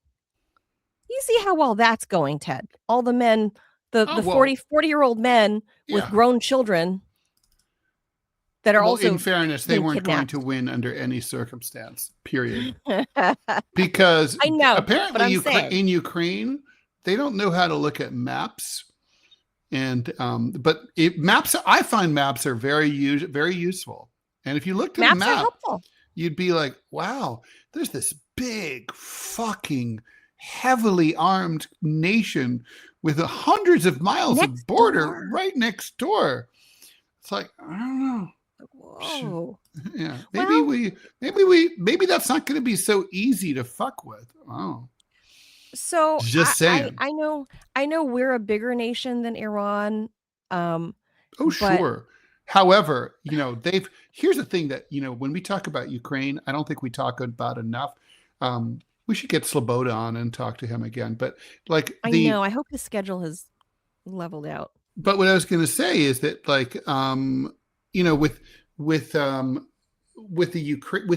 You see how well that's going, Ted. All the men, the 40-year-old men with grown children that are also, in fairness, they weren't going to win under any circumstance, period. Because I know, apparently in Ukraine, they don't know how to look at maps. And maps, I find maps are very useful. And if you looked at a map, are helpful. You'd be like, wow, there's this big fucking heavily armed nation with hundreds of miles of border right next door. It's like, I don't know. Whoa. Yeah. Maybe that's not going to be so easy to fuck with. Oh. So just saying. I know we're a bigger nation than Iran. Sure. However, here's the thing that, when we talk about Ukraine, I don't think we talk about enough. We should get Sloboda on and talk to him again. But I hope his schedule has leveled out. But what I was going to say is that with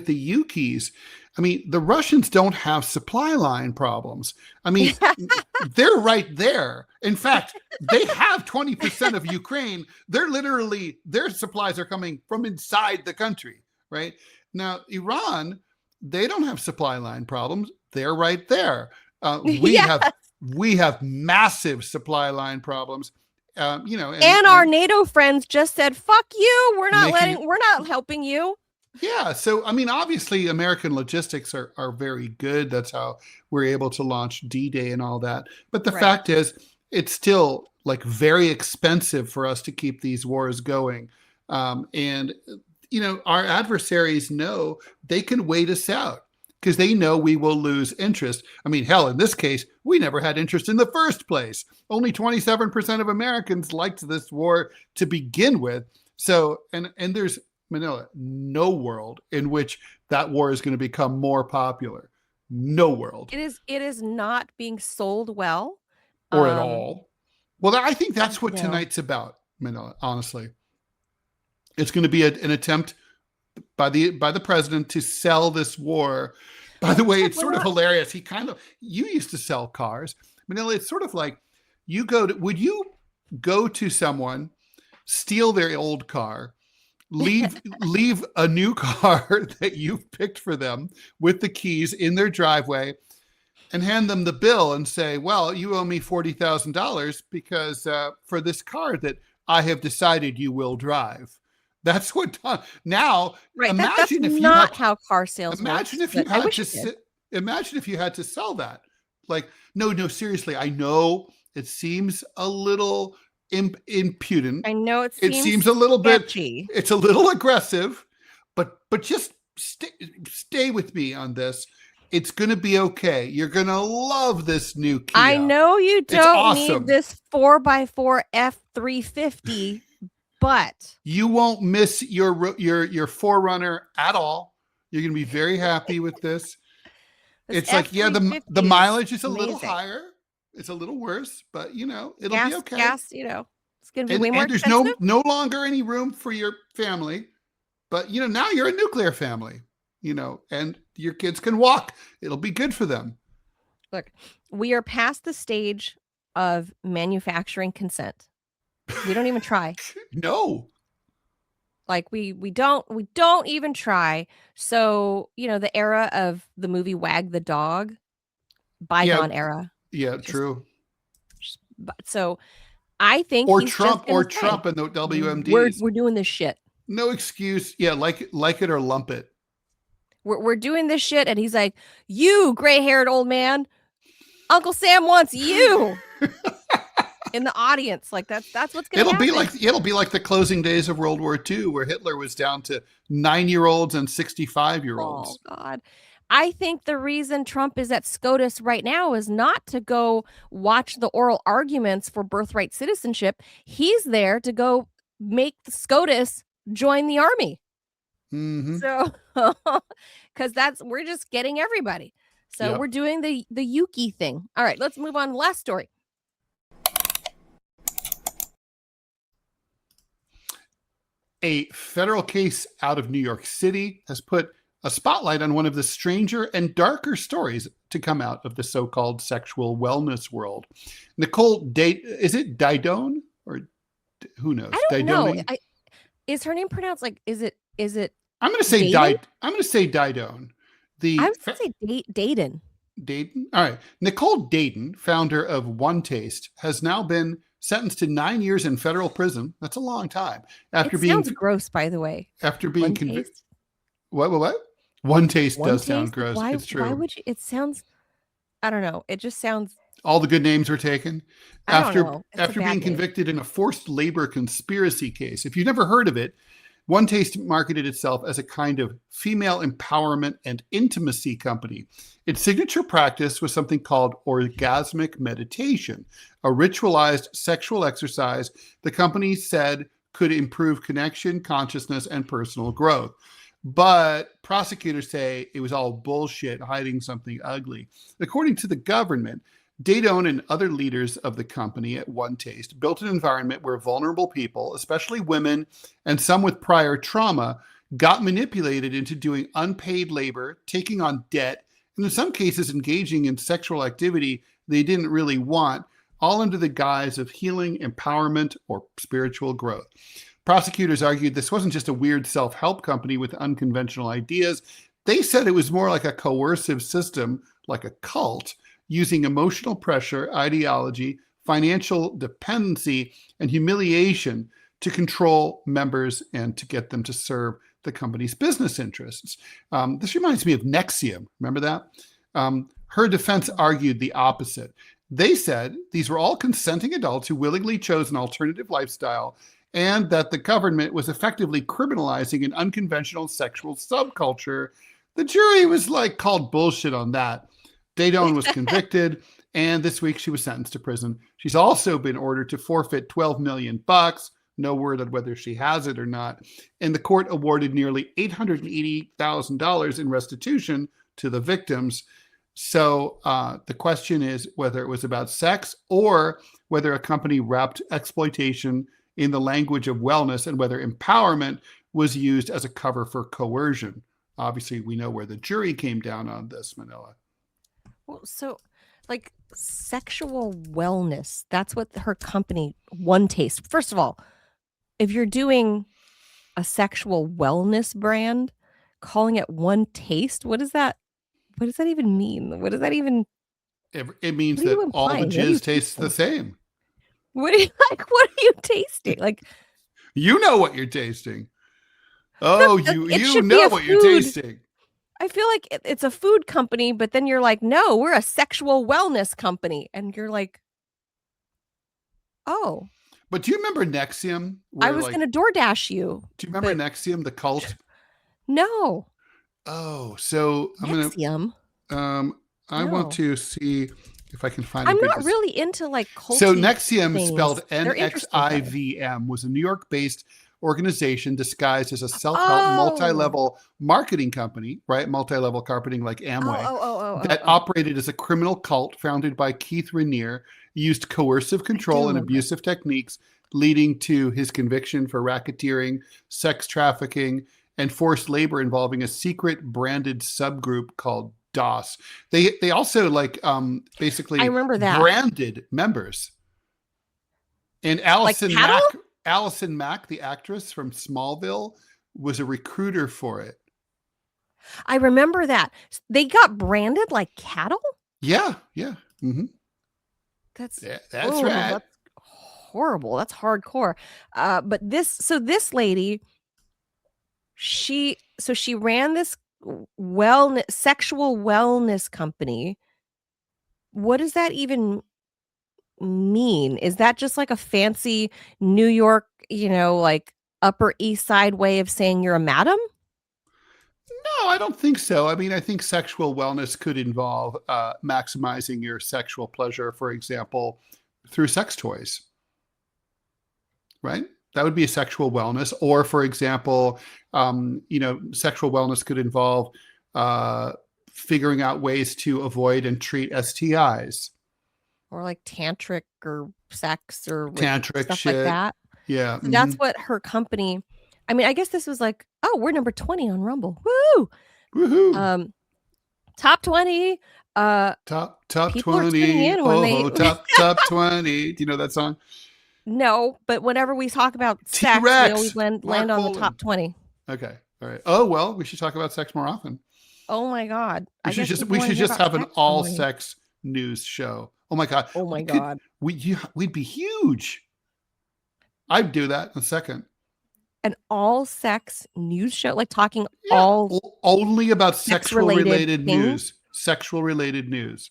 the Ukis, I mean, the Russians don't have supply line problems. I mean, they're right there. In fact, they have 20% of Ukraine. Their supplies are coming from inside the country, right? Now, Iran, they don't have supply line problems. They're right there. We have massive supply line problems. And our NATO friends just said, "Fuck you. We're not helping you." Yeah. So, I mean, obviously American logistics are very good. That's how we're able to launch D-Day and all that. But the fact is, it's still very expensive for us to keep these wars going. And our adversaries know they can wait us out because they know we will lose interest. I mean, hell, in this case, we never had interest in the first place. Only 27% of Americans liked this war to begin with. So, and there's, Manila, no world in which that war is going to become more popular. No world. It is not being sold well. Or at all. Well, I think that's what tonight's about, Manila, honestly. It's going to be an attempt by the president to sell this war. By the way, it's sort of hilarious. You used to sell cars. Manila, it's sort of like would you go to someone, steal their old car, leave a new car that you've picked for them with the keys in their driveway and hand them the bill and say, well, you owe me $40,000 because for this car that I have decided you will drive. That's what now. Right. Imagine that's not how car sales. Imagine if you had to. Imagine if you had to sell that. No, seriously. I know it seems a little impudent. I know it seems a little sketchy. It's a little aggressive, but just stay with me on this. It's going to be okay. You're going to love this new Kia. I know you don't need this 4x4 F350. But you won't miss your 4Runner at all. You're going to be very happy with this. It's the mileage is a little higher. It's a little worse, but it'll be okay. Gas, it's going to be way more expensive. And there's no longer any room for your family, but now you're a nuclear family, and your kids can walk. It'll be good for them. Look, we are past the stage of manufacturing consent. We don't even try. No. We don't even try. So, the era of the movie Wag the Dog, bygone era. Yeah, true. So I think Trump and the WMDs. We're doing this shit. No excuse. Yeah, like it or lump it. We're doing this shit, and he's like, "You gray-haired old man, Uncle Sam wants you." In the audience, that's what's going to happen. It'll be like the closing days of World War II, where Hitler was down to 9-year-olds and 65-year-olds. Oh God, I think the reason Trump is at SCOTUS right now is not to go watch the oral arguments for birthright citizenship. He's there to go make the SCOTUS join the army. Mm-hmm. So, because we're just getting everybody. So Yep. we're doing the Yuki thing. All right, let's move on to the last story. A federal case out of New York City has put a spotlight on one of the stranger and darker stories to come out of the so-called sexual wellness world. Nicole is it Didone or who knows? I don't know. Didone? Is her name pronounced like? Is it? I'm going to say Dayton? I'm going to say Didone. I was going to say Dayton. Dayton. All right. Nicole Dayton, founder of One Taste, has now been sentenced to 9 years in federal prison. That's a long time. After It being sounds gross, by the way. after being One convicted. Taste? What? One Taste One does Taste? sound gross. Why, It's true. Why would you? It sounds. I don't know. It just sounds. All the good names were taken I don't know. It's a after bad being name. convicted in a forced labor conspiracy case. If you've never heard of it, One Taste marketed itself as a kind of female empowerment and intimacy company. Its signature practice was something called orgasmic meditation, a ritualized sexual exercise the company said could improve connection, consciousness, and personal growth. But prosecutors say it was all bullshit, hiding something ugly. According to the government, Dayton and other leaders of the company at One Taste built an environment where vulnerable people, especially women and some with prior trauma, got manipulated into doing unpaid labor, taking on debt, and in some cases engaging in sexual activity they didn't really want, all under the guise of healing, empowerment, or spiritual growth. Prosecutors argued this wasn't just a weird self-help company with unconventional ideas. They said it was more like a coercive system, like a cult, using emotional pressure, ideology, financial dependency, and humiliation to control members and to get them to serve the company's business interests. This reminds me of Nexium. Remember that? Her defense argued the opposite. They said these were all consenting adults who willingly chose an alternative lifestyle and that the government was effectively criminalizing an unconventional sexual subculture. The jury was called bullshit on that. Dayton was convicted, and this week she was sentenced to prison. She's also been ordered to forfeit $12 million. No word on whether she has it or not. And the court awarded nearly $880,000 in restitution to the victims. So the question is whether it was about sex or whether a company wrapped exploitation in the language of wellness and whether empowerment was used as a cover for coercion. Obviously, we know where the jury came down on this, Manila. Well, so sexual wellness, that's what her company, One Taste. First of all, if you're doing a sexual wellness brand, calling it One Taste, what does that even mean? What does that even? It means that all the jizz tastes the same. What are you what are you tasting? You know what you're tasting. Oh, you know what you're tasting. I feel like it's a food company, but then you're like, no, we're a sexual wellness company. And you're like, oh. But do you remember Nexium? I was going to DoorDash you. Do you remember Nexium, the cult? No. Oh, so Nexium? I want to see if I can find I'm not really into culty So Nexium, things. spelled NXIVM, was a New York-based organization disguised as a self-help multi-level marketing company, right? Multi-level carpeting like Amway, that operated as a criminal cult founded by Keith Raniere, used coercive control and abusive techniques, leading to his conviction for racketeering, sex trafficking, and forced labor involving a secret branded subgroup called DOS. They also basically I remember that. branded members. And Allison Mack, the actress from Smallville, was a recruiter for it. I remember that. They got branded like cattle? Yeah. Mm-hmm. That's right. That's horrible. That's hardcore. But this lady, she ran this sexual wellness company. What does that even mean? Is that just like a fancy New York, Upper East Side way of saying you're a madam? No, I don't think so. I mean, I think sexual wellness could involve maximizing your sexual pleasure, for example, through sex toys, right? That would be a sexual wellness. Or, for example, sexual wellness could involve figuring out ways to avoid and treat STIs. Or like tantric or sex or Tantric stuff shit. like that. Yeah. So that's what her company, I mean, I guess this was like, oh, we're number 20 on Rumble. Woo! Woohoo. Top 20. Top people are tuning 20. in when they Top 20. Do you know that song? No, but whenever we talk about sex, we always land on the top 20. Okay. All right. Oh, well, we should talk about sex more often. Oh my God. We should just have an all sex news show. Oh my God. Oh my God. We'd be huge. I'd do that in a second. An all sex news show, like talking only about sexual related news. Sexual related news.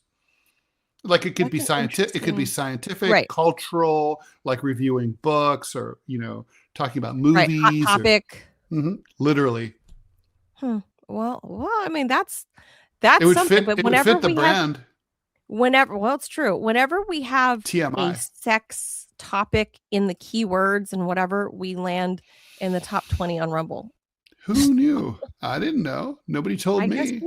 Like it could be scientific, it could be scientific, right. Cultural, like reviewing books or, talking about movies. Right. Hot topic. Literally. Well, I mean, that's something. But whenever fit the brand. It's true. Whenever we have TMI. a sex topic in the keywords and whatever, we land in the top 20 on Rumble. Who knew? I didn't know. Nobody told me. I guess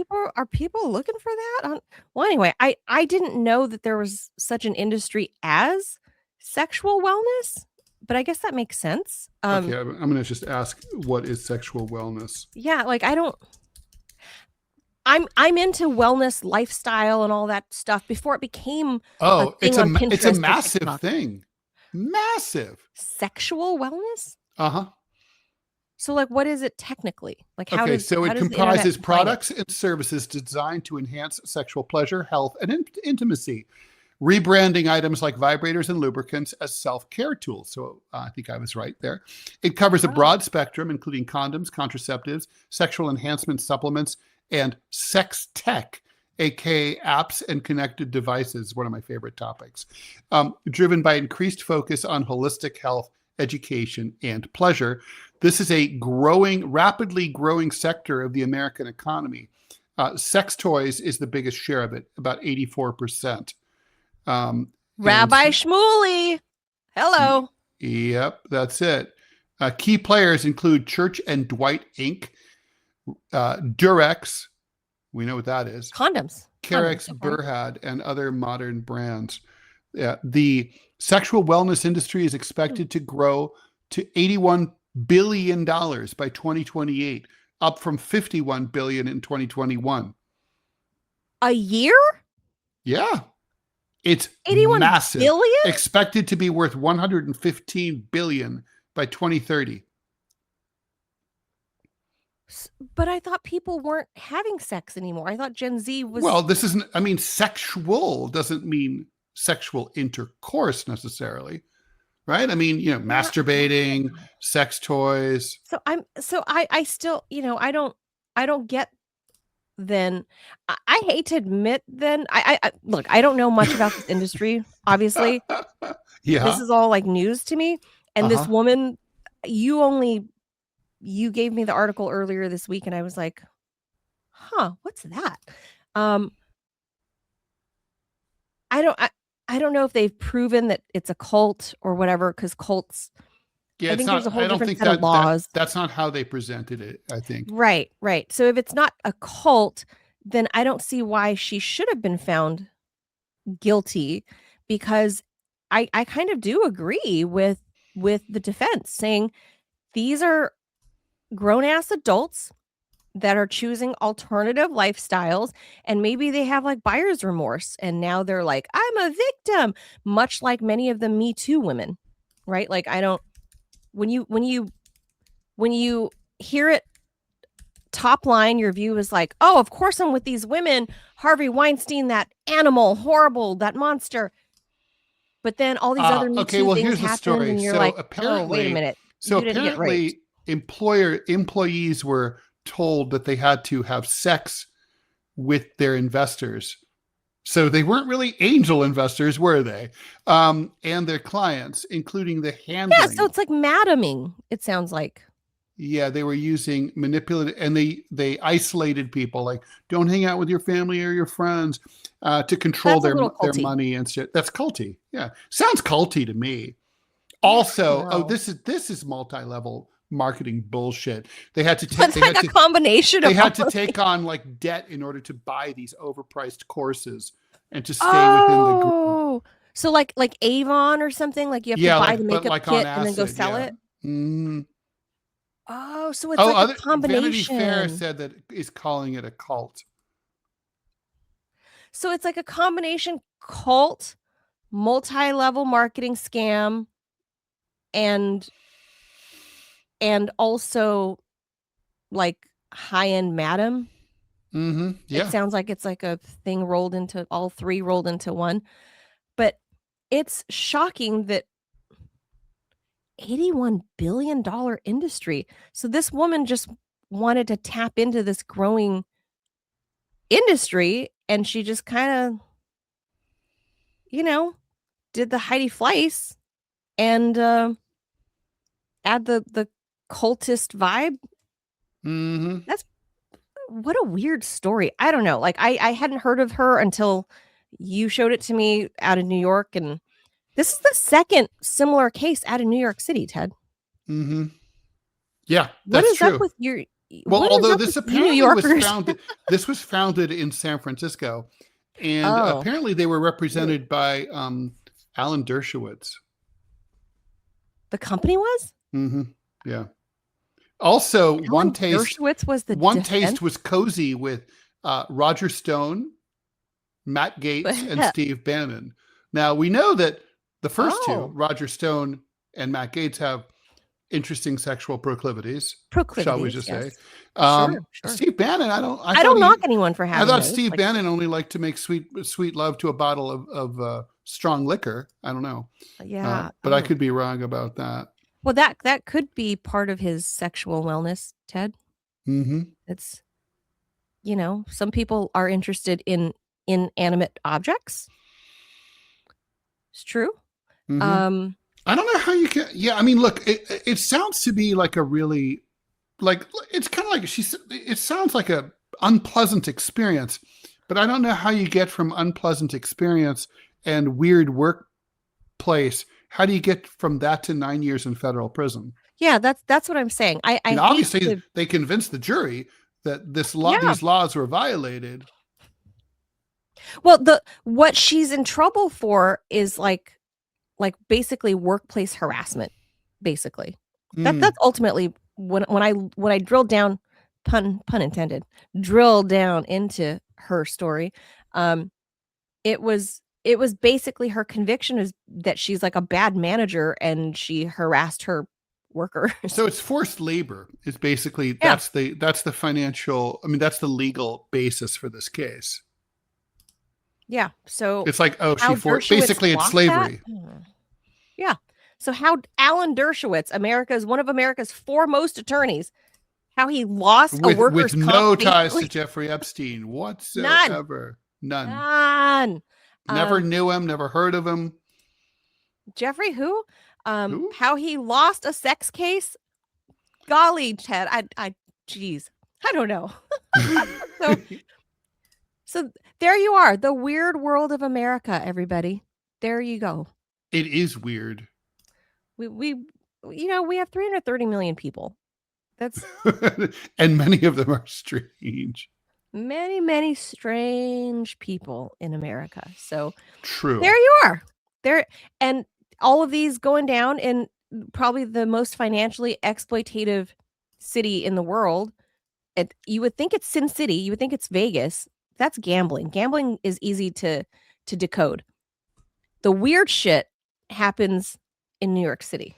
people looking for that? Well, anyway, I didn't know that there was such an industry as sexual wellness, but I guess that makes sense. Okay, I'm going to just ask, what is sexual wellness? Yeah, like I'm into wellness, lifestyle, and all that stuff before it became it's a massive thing. Massive. Sexual wellness? Uh-huh. So, like, what is it technically? Like, it comprises products and services designed to enhance sexual pleasure, health, and intimacy, rebranding items like vibrators and lubricants as self-care tools. So I think I was right there. It covers a broad spectrum, including condoms, contraceptives, sexual enhancement supplements, and sex tech, aka apps and connected devices, one of my favorite topics, driven by increased focus on holistic health, education, and pleasure. This is a rapidly growing sector of the American economy. Sex toys is the biggest share of it, about 84%. Rabbi Shmuley. Hello. Yep, that's it. Key players include Church and Dwight Inc., Durex, we know what that is. Condoms. Carex, Burhad, and other modern brands. The sexual wellness industry is expected to grow to $81 billion by 2028, up from $51 billion in 2021. A year? Yeah. It's 81 massive. Billion? Expected to be worth $115 billion by 2030. But I thought people weren't having sex anymore. I thought Gen Z was... Well, this isn't... I mean, sexual doesn't mean sexual intercourse necessarily, right? I mean, masturbating, sex toys. I still, I don't get then. I hate to admit then. Look, I don't know much about this industry, obviously. Yeah. This is all like news to me. And this woman, you gave me the article earlier this week and I was like, what's that? I don't know if they've proven that it's a cult or whatever, because cults, I think there's a whole different set of laws. That's not how they presented it, I think. Right. So if it's not a cult, then I don't see why she should have been found guilty, because I kind of do agree with the defense saying these are grown-ass adults that are choosing alternative lifestyles, and maybe they have like buyer's remorse and now they're like, I'm a victim, much like many of the Me Too women, right? Like, when you hear it top line, your view is like, oh, of course I'm with these women, Harvey Weinstein, that animal, horrible, that monster. But then all these other Me Too things happen and you're like, oh, wait a minute. So apparently employees were told that they had to have sex with their investors. So they weren't really angel investors, were they? And their clients, including the handling. Yeah, so it's like madaming, it sounds like. Yeah, they were using manipulative, and they isolated people, like don't hang out with your family or your friends, to control That's a little their culty. money and shit. That's culty. Yeah, sounds culty to me. Yeah, I don't Also, oh, know. this is multi-level marketing bullshit. They had to take It's like a combination they of all had to of take these. on like debt in order to buy these overpriced courses and to stay within the group. Oh, so like Avon or something, like you have to Yeah, buy the like but makeup like on kit and then go acid. sell Yeah. it? Mm. Oh, so it's Oh, like a other Vanity Fair combination. said that is calling it a cult. So it's like a combination cult, multi-level marketing scam, and also like high-end madam. Mm-hmm. It Yeah. sounds like it's like a thing rolled into all three rolled into one. But it's shocking that $81 billion industry. So this woman just wanted to tap into this growing industry, and she just kind of, you know, did the Heidi Fleiss and add the cultist vibe. Mm-hmm. That's what a weird story. I don't know. Like I hadn't heard of her until you showed it to me out of New York, and this is the second similar case out of New York City, Ted. Mm-hmm. Yeah, What that's is up true. with your Well, what is although up this with you New apparently was Yorkers? founded, this was founded in San Francisco, and Oh, apparently they were really? represented by Alan Dershowitz. The company was? Mm-hmm. Yeah. Also, Alan Dershowitz was the One defense? Taste was cozy with Roger Stone, Matt Gaetz, and Steve Bannon. Now we know that the first two, Oh, Roger Stone and Matt Gaetz, have interesting sexual proclivities, shall we proclivities, just say? yes. Sure, sure. Steve Bannon, I don't knock anyone for I having thought those, Steve like, Bannon only liked to make sweet love to a bottle of strong liquor. I don't know, yeah, but I oh. could be wrong about that. Well, that could be part of his sexual wellness, Ted. Mm-hmm. It's, some people are interested in inanimate objects. It's true. Mm-hmm. Um, I don't know how you can. Yeah, I mean, look, it sounds to be like a really, like, it's kind of like it sounds like a unpleasant experience, but I don't know how you get from unpleasant experience and weird workplace. How do you get from that to 9 years in federal prison? yeah, that's what I'm saying. I And hate obviously to, they convinced the jury that yeah. these laws were violated. Well, what she's in trouble for is like basically workplace harassment, basically. That's ultimately when I drilled down, pun intended, drill down into her story. Um, it was basically her conviction is that she's like a bad manager and she harassed her workers. So it's forced labor. It's basically Yeah. that's the financial. I mean, that's the legal basis for this case. Yeah. So It's like, oh, how Dershowitz basically it's lost that? slavery. Yeah. So how Alan Dershowitz, one of America's foremost attorneys, how he lost a workers' With comp, no ties to basically Jeffrey Epstein none, whatsoever. None. none. Never knew him, never heard of him. Jeffrey, who? Who? How he lost a sex case? Golly, Ted, geez, I don't know. so, so there you are, the weird world of America, everybody. There you go. It is weird. We we have 330 million people. That's and many of them are strange. many strange people in America. So true. There you are. There, and all of these going down in probably the most financially exploitative city in the world. You would think it's Sin City. You would think it's Vegas. That's gambling. Gambling is easy to decode. The weird shit happens in New York City.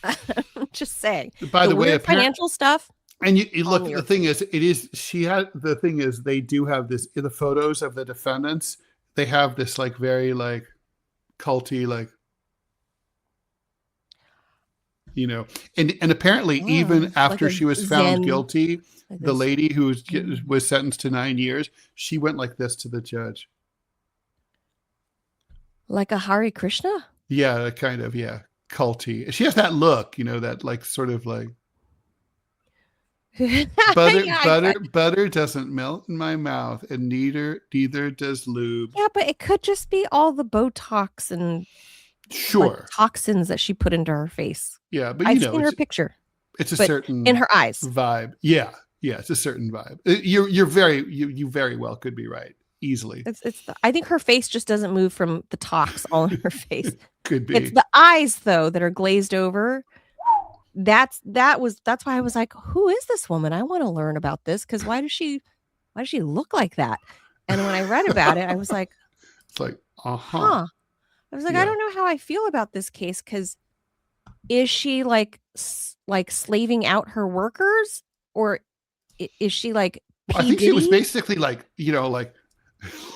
I'm just saying. By the way, weird financial stuff. And you look, the thing is, the thing is, they do have this, the photos of the defendants, they have this like very like culty, like, and apparently even after like she was found guilty, like the lady who was sentenced to 9 years, she went like this to the judge. Like a Hare Krishna? Yeah, kind of, yeah. Culty. She has that look, that like sort of like, Butter doesn't melt in my mouth, and neither does lube. Yeah, but it could just be all the Botox and toxins that she put into her face. Yeah, but I've seen her picture. It's a certain in her eyes vibe. Yeah, it's a certain vibe. You very well could be right easily. I think her face just doesn't move from the tox all in her face. Could be. It's the eyes though that are glazed over. That's why I was like, who is this woman? I want to learn about this because why does she look like that? And when I read about it, I was like, it's like, huh. I was like, I don't know how I feel about this case because is she like slaving out her workers or is she like I think she was basically like,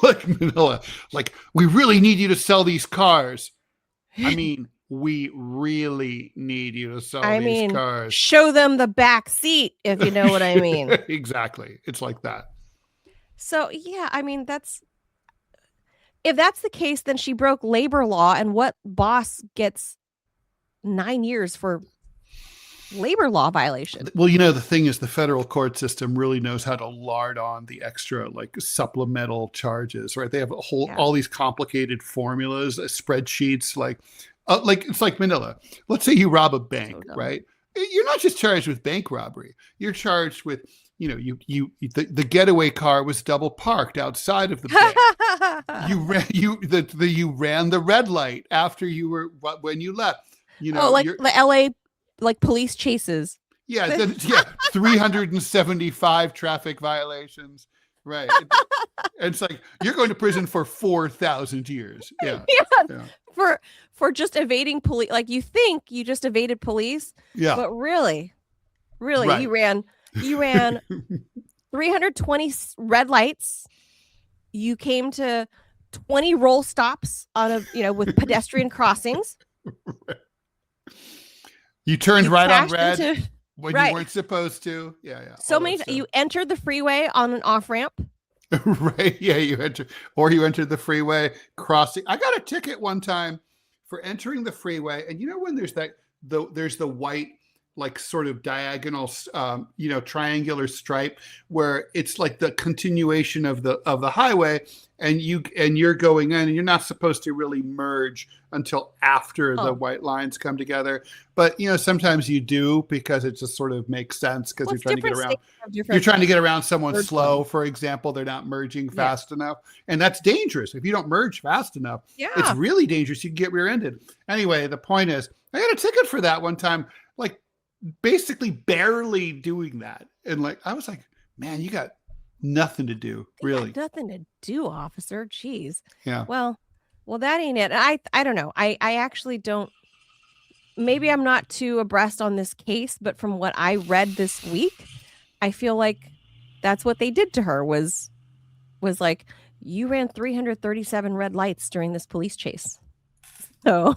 like Manila, like, we really need you to sell these cars. I mean, we really need you to sell these cars. Show them the back seat, if you know what I mean. Exactly. It's like that. So, yeah, I mean, if that's the case, then she broke labor law, and what boss gets 9 years for labor law violation? Well, the thing is the federal court system really knows how to lard on the extra like supplemental charges, right? They have all these complicated formulas, spreadsheets, like it's like Manila. Let's say you rob a bank, right? You're not just charged with bank robbery. You're charged with, the getaway car was double parked outside of the bank. You ran the red light after when you left. Like the LA like police chases. Yeah, 375 traffic violations. Right. It's like you're going to prison for 4,000 years. Yeah. For just evading police. Like you think you just evaded police. Yeah. But really, right. you ran 320 red lights. You came to 20 roll stops with pedestrian crossings. Right. You turned right on red when you weren't supposed to. Yeah. So many. You entered the freeway on an off ramp. Right. Yeah. You entered the freeway crossing. I got a ticket one time for entering the freeway, and when there's there's the white like sort of diagonal, triangular stripe where it's like the continuation of the highway, and you're going in, and you're not supposed to really merge until after the white lines come together. But sometimes you do because it just sort of makes sense because you're trying to get around. You're trying to get around someone slow, for example. They're not merging fast enough, and that's dangerous. If you don't merge fast enough, it's really dangerous. You can get rear-ended. Anyway, the point is, I got a ticket for that one time, like basically barely doing that, and like I was like, man, you got nothing to do, really. Nothing to do, officer. Jeez. Yeah. Well, that ain't it. I don't know. I actually don't. Maybe I'm not too abreast on this case, but from what I read this week, I feel like that's what they did to her was like, you ran 337 red lights during this police chase. So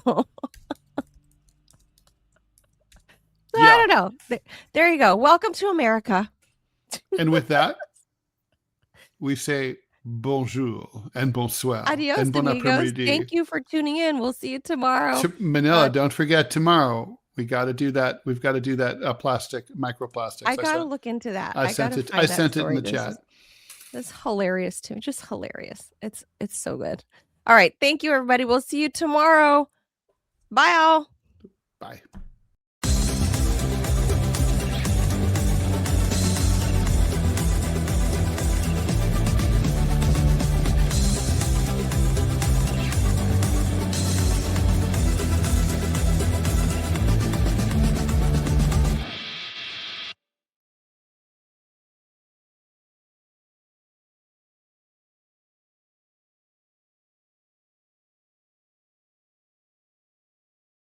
I don't know. There you go. Welcome to America. And with that, we say bonjour and bonsoir. Adios, and bon amigos. Thank you for tuning in. We'll see you tomorrow. Manila, don't forget tomorrow. We got to do that. We've got to do that microplastics. I got to look into that. I sent it in the chat. It's hilarious to me. Just hilarious. It's so good. All right. Thank you, everybody. We'll see you tomorrow. Bye, all. Bye.